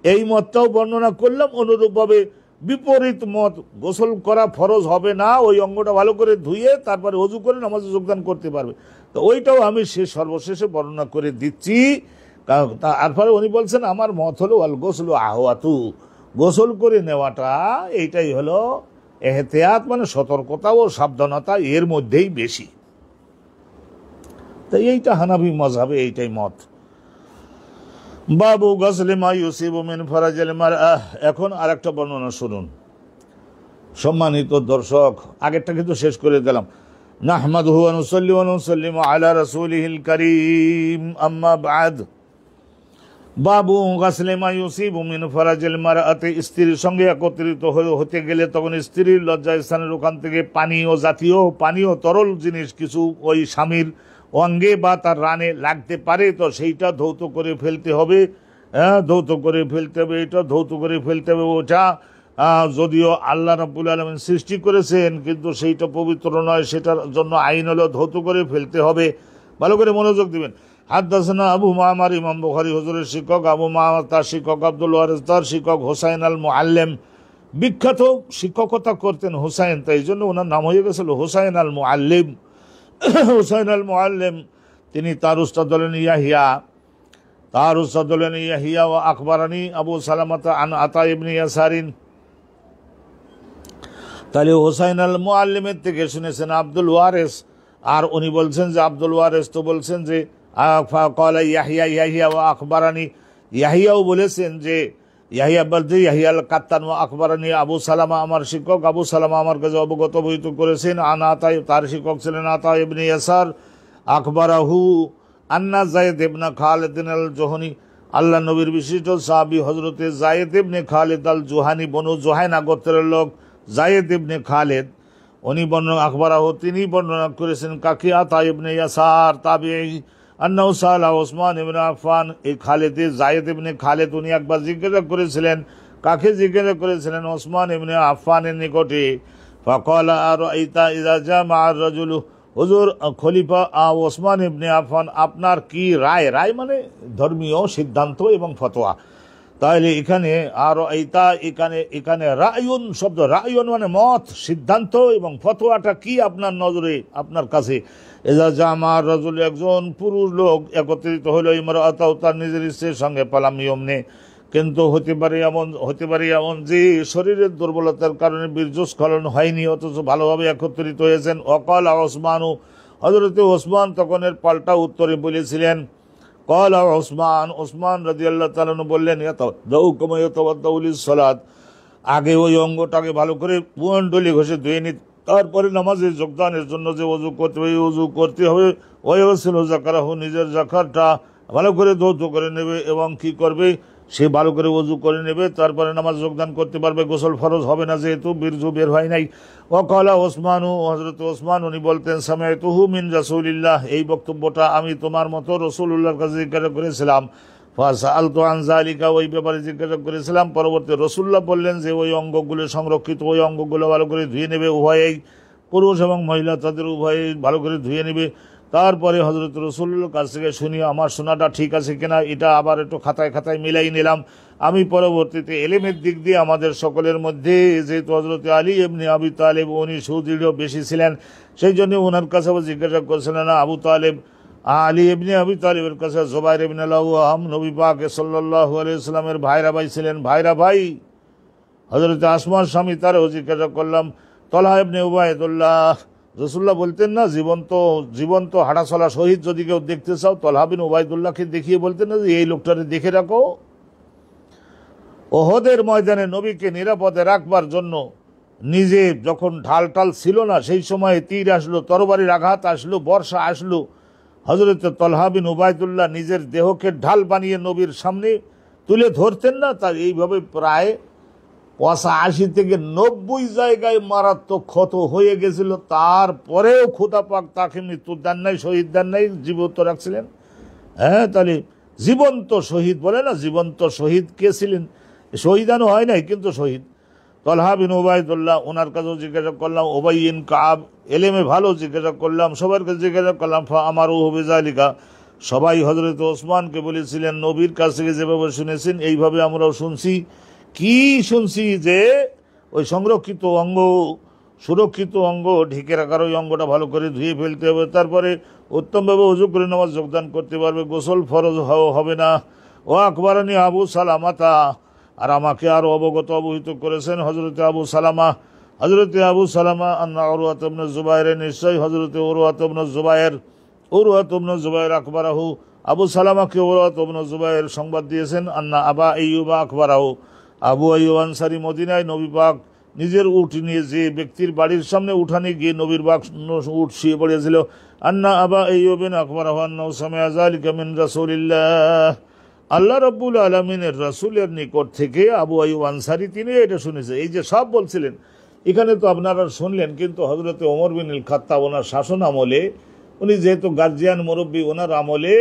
এই মতটাও বর্ণনা করলাম। অনুরূপভাবে বিপরীত মত, গোসল করা ফরজ হবে না, ওই অঙ্গটা ভালো করে ধুয়ে তারপরে ওযু করে নামাজে যোগদান করতে পারবে, তো ওইটাও আমি সর্বশেষে বর্ণনা করে দিচ্ছি। তারপরে উনি বলছেন আমার মত হলো আল গোসলু আহওয়াতু, গোসল করে নেওয়াটা এইটাই হলো এহতিয়াত মানে সতর্কতা ও সাবধানতা এর মধ্যেই বেশি। তো এইটা হানাফি মাযহাবে এইটাই মত। বাবু গসলে মা ইউসিবু মিন ফারাজিল মারআহ। এখন আরেকটা বর্ণনা শুনুন সম্মানিত দর্শক, আগেরটা কিন্তু শেষ করে দিলাম। নাহমাদুহু ওয়া নুসাল্লি ওয়া নুসাল্লিমু আলা রাসূলিহিল কারীম, আম্মা বা'দ। বাবু গসলে মা ইউসিবু মিন ফারাজিল মারআতি, স্ত্রীর সঙ্গে একত্রিত হতে গেলে তখন স্ত্রীর লজ্জাস্থানের ওখান থেকে পানীয় তরল জিনিস কিছু ওই স্বামীর অঙ্গে বা তার রানে লাগতে পারে, তো সেইটা ধৌত করে ফেলতে হবে। ধৌত করে ফেলতে হবে, এটা ধৌত করে ফেলতে হবে। ওটা যদিও আল্লাহ রাব্বুল আলামিন সৃষ্টি করেছেন, কিন্তু সেইটা পবিত্র নয়, সেটার জন্য আইন হলো ধৌত করে ফেলতে হবে। ভালো করে মনোযোগ দিবেন। হাদ্দাসানা আবু মামার, ইমাম বুখারী হুজুরের শিক্ষক আবু মামার, তার শিক্ষক আব্দুল ওয়ারিস, তার শিক্ষক হুসাইন আল মুআল্লিম, বিখ্যাত শিক্ষকতা করতেন হুসাইন, তাই জন্য ওনার নাম হয়ে গেছিল হুসাইন আল মুআল্লিম। হুসাইন আল মুআল্লিম তিনি তার উস্তাদ হলেন ইয়াহিয়া ও আখবারানি আবু সালামাতা আন আতা ইবনে ইয়াসারিন। তাহলে হুসাইন আল মুআল্লিমের থেকে শুনেছেন আব্দুল ওয়ারিস, আর উনি বলছেন যে আব্দুল ওয়ারিস তো বলছেন যে ক্বালা ইয়াহিয়া ও আখবারানি, ইয়াহিয়াও বলেছেন যে ইয়াহিয়া বলতে ইয়াহিয়া আল কাত্তান ও আখবারানি আবু সালামা আমার শিক্ষক, আবু সালামা আমার কাছে অবগত করেছেন। আন আতা, তার শিক্ষক ছিলেন আতা ইবনে ইয়াসার। আখবারাহু আন্না যায়েদ ইবনে খালিদ আল জুহানি, আল্লাহ নবীর বিশিষ্ট সাহাবী হযরতে যায়েদ ইবনে খালিদ আল জুহানি, বনু জুহাইনা গোত্রের লোক যায়েদ ইবনে খালিদ, উনি আখবারাহু তিনি বর্ণনা করেছেন কাকি আতা ইবনে ইয়াসার তাবিঈ আন্নাহু সাআলা ওসমান ইবনে আফফান। এই যায়েদ ইবনে খালিদ উনি একবার জিজ্ঞাসা করেছিলেন, কাকে জিজ্ঞাসা করেছিলেন? ওসমান ইবনে আফফানের নিকটে। ফাকালা আরাইতা ইযা জামা'a আর-রাজুলু, হুজুর খলিফা ওসমান ইবনে আফফান আপনার কি রায়? রায় মানে ধর্মীয় সিদ্ধান্ত এবং ফতোয়া। তাহলে এখানে আরাইতা, এখানে রায়ুন শব্দ, রায়ুন মানে মত, সিদ্ধান্ত এবং ফতোয়াটা কি আপনার নজরে, আপনার কাছে? এজা জামার রাজুল, একজন পুরুষ লোক একত্রিত হইল, ইমরাতাও তার নিজের স্ত্রীর সঙ্গে, পালাম ইয়মনে, কিন্তু হতে পারে এমন যে শরীরের দুর্বলতার কারণে বীর্যস্খলন হয়নি, অথচ ভালোভাবে একত্রিত হয়েছেন। অকাল ওসমানু, হযরতে ওসমান তখন এর পাল্টা উত্তরে বলেছিলেন, কল ওসমান রাদিয়াল্লাহু তাআলা বললেন, সালাত, আগে ওই অঙ্গটাকে ভালো করে পুয়ান্ডলি ঘষে ধুয়ে নি, তারপরে নামাজে যোগদানের জন্য যে ওযু করতে হবে। ওয়াসিল যাকারাহু, নিজের যাকারটা ভালো করে ধৌত করে নেবে এবং কি করবে, সে ভালো করে ওযু করে নেবে, তারপরে নামাজ যোগদান করতে পারবে, গোসল ফরজ হবে না যেহেতু বীর্য বের হয় নাই। ওয়াকালা ওসমানু, হযরত ওসমান উনি বলতেন, সামি'তুহু মিন রাসূলিল্লাহ, এই বক্তব্যটা আমি তোমার মতো রাসূলুল্লাহর কাছে জিজ্ঞাসা করেছিলাম। ফাসআলতু আন যালিকা, ওই ব্যাপারে জিজ্ঞাসা করেছিলাম। পরবর্তী রাসূলুল্লাহ বললেন যে ওই অঙ্গগুলো সংরক্ষিত, ওই অঙ্গগুলো ভালো করে ধুয়ে নেবে, উভয়েই পুরুষ এবং মহিলা তাদের উভয়ে ভালো করে ধুয়ে নেবে। তারপরে হযরত রাসূলুল্লাহর কাছ থেকে শুনি আমার শোনাটা ঠিক আছে কিনা, এটা আবার একটু খাতায় মিলাই নিলাম। আমি পরবর্তীতে এলেমের দিক দিয়ে আমাদের সকলের মধ্যে যেহেতু হযরত আলী ইবনে আবি তালেব উনি সুদৃঢ় বেশি ছিলেন, সেই জন্য ওনার কাছে জিজ্ঞাসা করেছিলেন আবু তালেব, আলী ইবনে আবি তালেবের কাছে জুবাইর ইবনে আল-আওয়াম, নবী পাক সাল্লাল্লাহু আলাইহি ওয়াসাল্লামের ভাই ছিলেন। ভাই হযরত আসমার স্বামী তারও জিজ্ঞাসা করলাম, তলহা ইবনে উবাইদুল্লাহ, রাসূলুল্লাহ বলতেন না জীবন্ত জীবন্ত হাঁটাচলা শহীদ যদি কেউ দেখতে চাও তলহা বিন উবাইদুল্লাহকে দেখিয়ে বলতেন না যে এই লোকটারে দেখে রাখো। ওহদের ময়দানে নবীকে নিরাপদে রাখবার জন্য নিজে যখন ঢাল টাল ছিল না, সেই সময়ে তীর আসলো, তরবারির আঘাত আসলো, বর্ষা আসলো, হযরত তলহা বিন উবাইদুল্লাহ নিজের দেহকে ঢাল বানিয়ে নবীর সামনে তুলে ধরতেন না। তার এইভাবে প্রায় ৮৫ থেকে ৯০ জায়গায় মারাত্মক ক্ষত হয়ে গেছিল, তারপরেও খোদা পাক তাকে মৃত্যু দেন নাই, শহীদ দেন নাই, জীবিত রাখছিলেন। হ্যাঁ, তাহলে জীবন্ত শহীদ বলে না, জীবন্ত শহীদ কে ছিলেন? শহীদানো হয় নাই কিন্তু শহীদ তলহা বিন উবাইদুল্লাহ। ওনার কাছেও জিজ্ঞাসা করলাম, উবাই বিন কাব এলেমে ভালো, জিজ্ঞাসা করলাম, সবার কাছে জিজ্ঞাসা করলাম। আমার বিযালিকা, সবাই হযরত ওসমানকে বলেছিলেন নবীর কাছ থেকে যেভাবে শুনেছেন এইভাবে আমরাও শুনছি। কি শুনছি? যে ওই সংরক্ষিত অঙ্গ, সুরক্ষিত অঙ্গ ঢেকে রাখার ওই অঙ্গটা ভালো করে ধুয়ে ফেলতে হবে, তারপরে উত্তমভাবে ওযু করে নামাজ যোগদান করতে পারবে, গোসল ফরজ হবে না। ও আকবরানি আবু সালামাতা, আর আমাকে আরো অবহিত করেছেন হযরতে আবু সালামা, হযরতে আবু সালামা আন্না উরওয়াত ইবনে জুবায়ের, নিশ্চয় হযরতে উরওয়াত ইবনে জুবায়ের আকবরাহু, আবু সালামাকে উরওয়াত ইবনে জুবায়ের সংবাদ দিয়েছেন, আন্না আবা আইয়ুবা আকবরাহু, আবু আইয়ুব আনসারী মদিনায় নবী পাক নিজের উট নিয়ে যে ব্যক্তির বাড়ির সামনে উঠানে গিয়ে নবীর পাক উট শুয়ে পড়েছিল, আন্না আবা আইয়ুব আকবরাহু আন্নাহু সামিআ যালিকা মিন রাসূলিল্লাহ, আল্লাহ রাব্বুল আলামিনের রাসূলের নিকট থেকে আবু আইয়ুব আনসারী তিনি এটা শুনেছে। এই যে সব বলছিলেন এখানে তো আপনারা শুনলেন, কিন্তু হযরতে ওমর বিন খাত্তাব ওনার শাসন আমলে, উনি যেহেতু গার্জিয়ান মুরব্বী, ওনার আমলে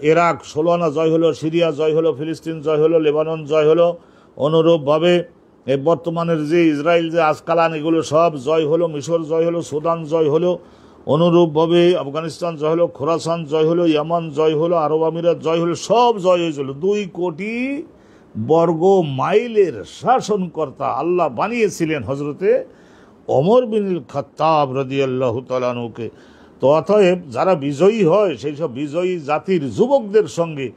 ইরাক ১৬ আনা জয় হলো, সিরিয়া জয় হলো, ফিলিস্তিন জয় হলো, লেবানন জয় হলো, অনুরূপভাবে বর্তমানের যে ইসরায়েল যে আজকালান এগুলো সব জয় হলো, মিশর জয় হলো, সুদান জয় হলো, অনুরূপভাবে আফগানিস্তান জয় হলো, খোরাসান জয় হলো, ইয়ামান জয় হলো, আরব আমিরাত জয় হলো, সব জয় হয়েছিল। ২ কোটি বর্গ মাইলের শাসনকর্তা আল্লাহ বানিয়েছিলেন হযরতে ওমর বিন খাত্তাব রাদিয়াল্লাহু তাআলা আনহুকে। তো অতএব যারা বিজয়ী হয় সেই সব বিজয়ী জাতির যুবকদের সঙ্গে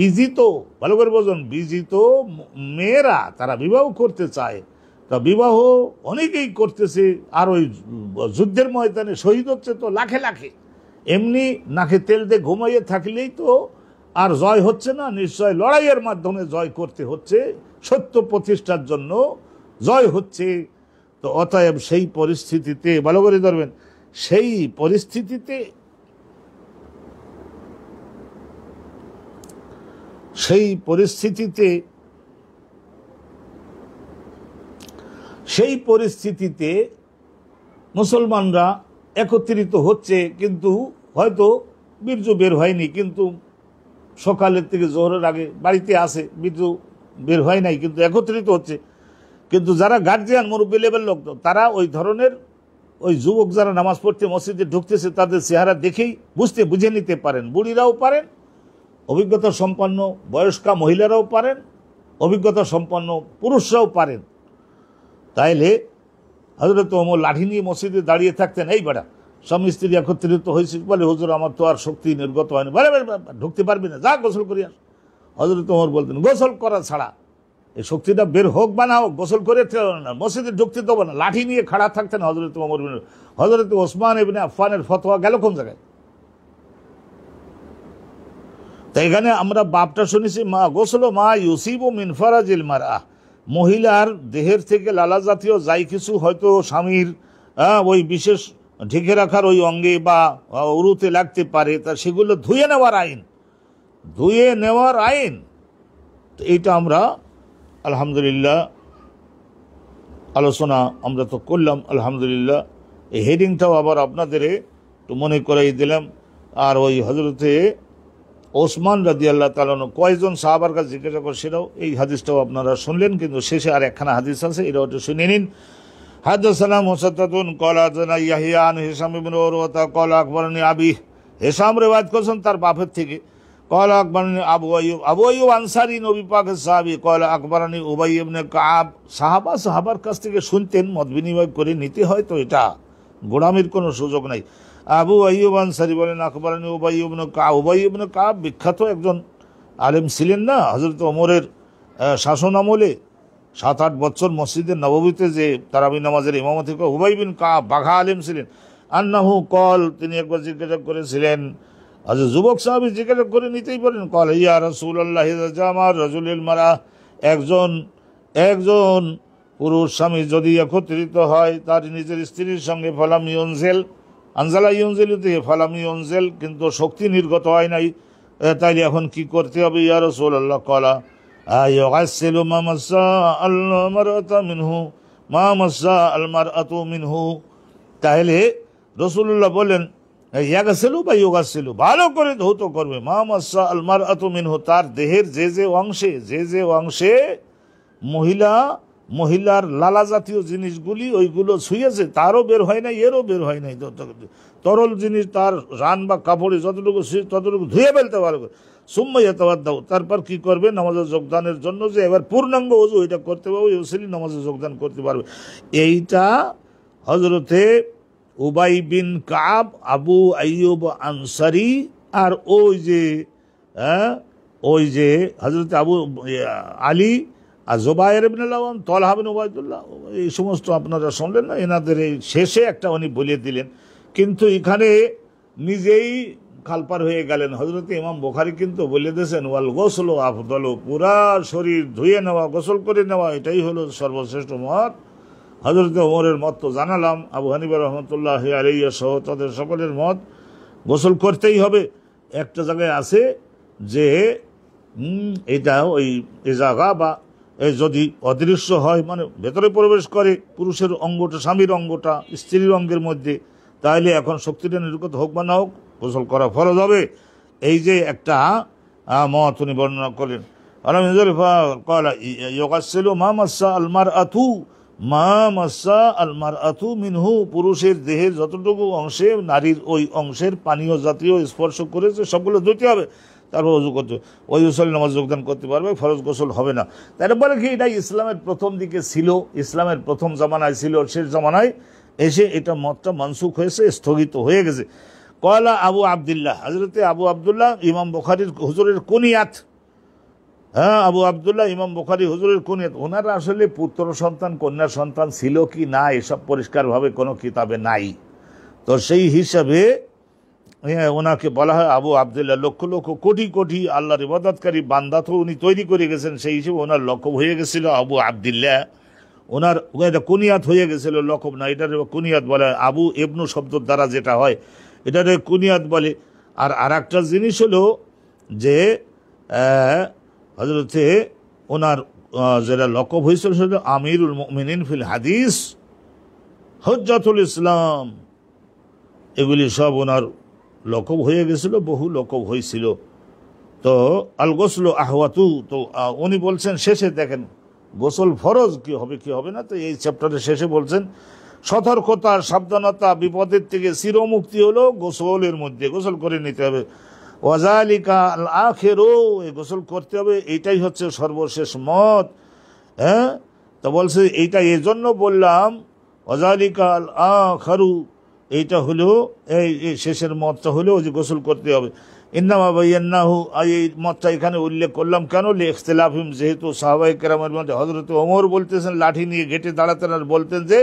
বিজিত, ভালো করে বোঝেন, বিজিত মেয়েরা তারা বিবাহ করতে চায়। তা বিবাহ অনেকেই করতেছে, আর ওই যুদ্ধের ময়দানে শহীদ হচ্ছে তো লাখে লাখে। এমনি নাকে তেল দিয়ে ঘুমাইয়ে থাকলেই তো আর জয় হচ্ছে না, নিশ্চয় লড়াইয়ের মাধ্যমে জয় করতে হচ্ছে, সত্য প্রতিষ্ঠার জন্য জয় হচ্ছে। তো অতএব সেই পরিস্থিতিতে, ভালো করে ধরবেন, সেই পরিস্থিতিতে মুসলমানরা একত্রিত হচ্ছে, কিন্তু হয়তো বীর্য বের হয়নি, কিন্তু সকালের থেকে জোহরের আগে বাড়িতে আসে, বীর্য বের হয় নাই, কিন্তু একত্রিত হচ্ছে। কিন্তু যারা গার্জিয়ান মুরব্বী লেভেল লোক, তারা ওই ধরনের ওই যুবক যারা নামাজ পড়তে মসজিদে ঢুকতেছে তাদের চেহারা দেখেই বুঝে নিতে পারেন। বুড়িরাও পারেন, অভিজ্ঞতা সম্পন্ন বয়স্কা মহিলারাও পারেন, অভিজ্ঞতা সম্পন্ন পুরুষরাও পারেন। তাইলে হযরত ওমর লাঠি নিয়ে মসজিদে দাঁড়িয়ে থাকতেন, এই বেটা স্বামী স্ত্রী একত্রিত হয়েছে, বলে হুজুর আমার তো আর শক্তি নির্গত হয়নি, বলে ঢুকতে পারবি না, যা গোসল করি আস। হযরত ওমর বলতেন, গোসল করা ছাড়া এই শক্তিটা বের হোক বা না হোক, গোসল করে মসজিদে ঢুকতে দেবো না। লাঠি নিয়ে খাড়া থাকতেন হযরত ওমর। হযরত ওসমান ইবনে আফফানের ফতোয়া গেল কোন জায়গায়? তাই এখানে আমরা বাপটা শুনেছি, মা গোসল মা ইউসিবু মিন ফারাজিল মারআ, মহিলার দেহের থেকে লালা জাতীয় যাই কিছু হয়তো স্বামীর ওই বিশেষ ঢেকে রাখার ওই অঙ্গে বা উরুতে লাগতে পারে, তা সেগুলো ধুয়ে নেওয়ার আইন। এইটা আমরা আলহামদুলিল্লাহ আলোচনা আমরা তো করলাম, আলহামদুলিল্লাহ। এই হেডিংটাও আবার আপনাদের একটু মনে করাই দিলাম। আর ওই হযরতে ওসমান রাদিয়াল্লাহু তাআলা আনহু কয়জন সাহাবার কাছে জিজ্ঞাসা করে, সেটাও এই হাদিসটাও আপনারা শুনলেন, কিন্তু শেষে আর একখানা হাদিস আছে, এটাও একটু শুনে নিন। হাদাসানা মুসাদ্দাদুন ক্বালা হাদাসানা ইয়াহইয়া আন হিশাম ইবনে উরওয়াতা ক্বালা আকবরনি আবি, হিশাম রিওয়ায়াত করেছেন তার বাপের থেকে, ক্বালা আকবরনি আবু আইয়ুব আনসারী নবী পাকের সাহাবী, ক্বালা আকবরনি উবাই ইবনে কাব। সাহাবার কাছ থেকে শুনতেন, মত বিনিময় করে নিতে হয়, তো এটা গোলামির কোনো সুযোগ নাই। আবু আইয়ুব আনসারী বলেন আকবরনি উবাই ইবনে কাব। উবাই ইবনে কাব বিখ্যাত একজন আলেম ছিলেন না হযরত ওমরের শাসন আমলে, 7-8 বছর মসজিদে নববীতে যে তারাবি নামাজের ইমামতি করে উবাই বিন কাব বাঘা আলিম ছিলেন। আন্নাহু কল, তিনি একবার জিজ্ঞাসা করেছিলেন, আচ্ছা যুবক সাহাবী জিজ্ঞাসা করে নিতেই পারেন, কল ইয়া রাসূলুল্লাহ জামা রাজুলিল মারা, একজন পুরুষ স্বামী যদি একত্রিত হয় তার নিজের স্ত্রীর সঙ্গে ফালাম ইউনজেল আনজালা ইউনজেলুতে ফালাম ইউনজেল, কিন্তু শক্তি নির্গত হয় নাই, তাইলে এখন কি করতে হবে? ইয়া রাসূলুল্লাহ কলা ইউগাসসিলু মা মাসা আল মারআতু মিনহু মা মাসা আল মারআতু মিনহু। তাহলে রাসূলুল্লাহ বলেন ইয়াগাসিলু বা ইউগাসিলু, ভালো করে ধৌত করবে, মা মাসা আল মারআতু মিনহু, তার দেহের যে যে অংশে মহিলার লালা জাতীয় জিনিসগুলি ওইগুলো ছুঁয়েছে, তারও বের হয় নাই, এরও বের হয় নাই, তরল জিনিস তার রান বা কাপড়ে যতটুকু ততটুকু ধুয়ে ফেলতে পারবে। সুম্মাইয়া তাওয়াদ্দাউ, তারপর কি করবে? নামাজে যোগদানের জন্য যে এবার পূর্ণাঙ্গ ওযু এটা করতে পারবে, ইউসিলি নামাজে যোগদান করতে পারবে। এইটা হযরতে উবাই বিন কাব, আবু আইয়ুব আনসারী, আর ওই যে হযরতে আবু আলী আর জুবায়ের ইবনে আওয়াম, তালহা বিন উবাইদুল্লাহ, এই সমস্ত আপনারা শুনলেন না, এনাদের এই শেষে একটা উনি বলে দিলেন, কিন্তু এখানে নিজেই খালপার হয়ে গেলেন। হযরত ইমাম বুখারী কিন্তু বলে দিয়েছেন ওয়াল গোসলু আফদলু, পুরা শরীর ধুয়ে নেওয়া, গোসল করে নেওয়া, এটাই হলো সর্বশ্রেষ্ঠ মত। হযরত ওমরের মত তো জানালাম, আবু হানিফা রাহমাতুল্লাহি আলাইহি সহ তাদের সকলের মত গোসল করতেই হবে। একটা জায়গায় আছে যে এটা ওই জায়গা বা যদি অদৃশ্য হয়, মানে ভেতরে প্রবেশ করে পুরুষের অঙ্গটা, স্বামীর অঙ্গটা স্ত্রীর অঙ্গের মধ্যে, তাহলে এখন শক্তিটা নির্গত হোক বা না হোক গোসল করা ফরজ হবে। এই যে একটা মত উনি বর্ণনা করলেন। মিনহু, পুরুষের দেহের যতটুকু অংশে নারীর ওই অংশের পানীয় জাতীয় স্পর্শ করেছে সবগুলো ধুতে হবে, তারপর ওযু করতে, ওই উসল নামাজ যোগদান করতে পারবে, ফরজ গোসল হবে না। তাই বলে কি এটা ইসলামের প্রথম দিকে ছিল, ইসলামের প্রথম জামানায় ছিল, শেষ জামানায় এসে এটা মতটা মানসুখ হয়েছে, স্থগিত হয়ে গেছে। কয়লা আবু আবদুল্লাহ, হযরতে আবু আবদুল্লাহ ইমাম বুখারীর হুজুরের কুনিয়াত, আবু আবদুল্লাহ ইমাম বুখারী হুজুরের কুনিয়াত। ওনার আসলে পুত্র সন্তান কন্যা সন্তান ছিল কি না এসব পরিষ্কারভাবে কোনো কিতাবে নাই, তো সেই হিসাবে ওনাকে বলা হয় আবু আবদুল্লাহ। লক্ষ লক্ষ কোটি কোটি আল্লাহর ইবাদতকারী বান্দা তো উনি তৈরি করে গেছেন, সেই হিসেবে ওনার লকব হয়ে গেছিল আবু আবদুল্লাহ। ওনার এটা কুনিয়াত হয়ে গেছিল, লকব না, এটার কুনিয়াত বলে, আবু ইবনু শব্দের দ্বারা যেটা হয় এটার কুনিয়াত বলে। আর একটা জিনিস হলো যে হযরতে ওনার যেটা লকব হয়েছিল সেটা আমিরুল মুমিনিন ফিল হাদিস, হুজ্জাতুল ইসলাম, এগুলি সব ওনার লকব হয়ে গেছিল, বহু লকব হয়েছিল। তো আল গোসল আহওয়াতু, তো উনি বলছেন শেষে, দেখেন গোসল ফরজ কি হবে না, তো এই চ্যাপ্টারের শেষে বলছেন সতর্কতা, সাবধানতা, বিপদের থেকে চিরমুক্তি হলো গোসলের মধ্যে, গোসল করে নিতে হবে। ওয়াজালিকা আল আখিরু, এই গোসল করতে হবে, এইটাই হচ্ছে সর্বশেষ মত। তো বলছে এইটা এই জন্য বললাম, ওয়াজালিকা আল আখিরু, এইটা হলো এই শেষের মতটা হলো যে গোসল করতে হবে। ইন্নামা বায়ান্নাহু, এই মতটা এখানে উল্লেখ করলাম কেন? ইখতিলাফিম, যেহেতু সাহাবায়ে কেরামের মধ্যে হযরত ওমর বলতেছেন লাঠি নিয়ে গেটে দাঁড়াতেন আর বলতেন যে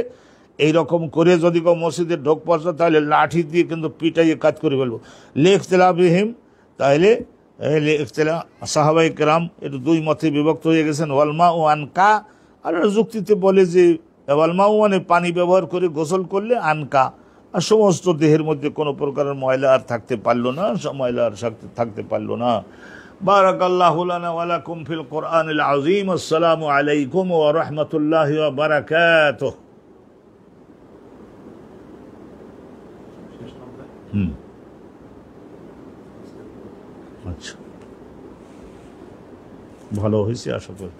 এইরকম করে যদি কেউ মসজিদে ঢোক পড়ছে তাহলে লাঠি দিয়ে কিন্তু পিটাইয়ে কাজ করে ফেলবো। ইখতিলাফিহিম, তাহলে সাহাবায়ে কেরাম এটা দুই মতে বিভক্ত হয়ে গেছেন। ওয়ালমা ও আনকা, আর যুক্তিতে বলে যে ওয়ালমা মানে পানি ব্যবহার করে গোসল করলে আনকা, আর সমস্ত দেহের মধ্যে কোনো প্রকারের ময়লা আর থাকতে পারলো না, ময়লা আর থাকতে পারলো না। বারাকাল্লাহু লানা ওয়া লাকুম ফিল কোরআনিল আযীম। আসসালামু আলাইকুম ওয়া রাহমাতুল্লাহি ওয়া বারাকাতুহু। আচ্ছা, ভালো হয়েছে আশা করি।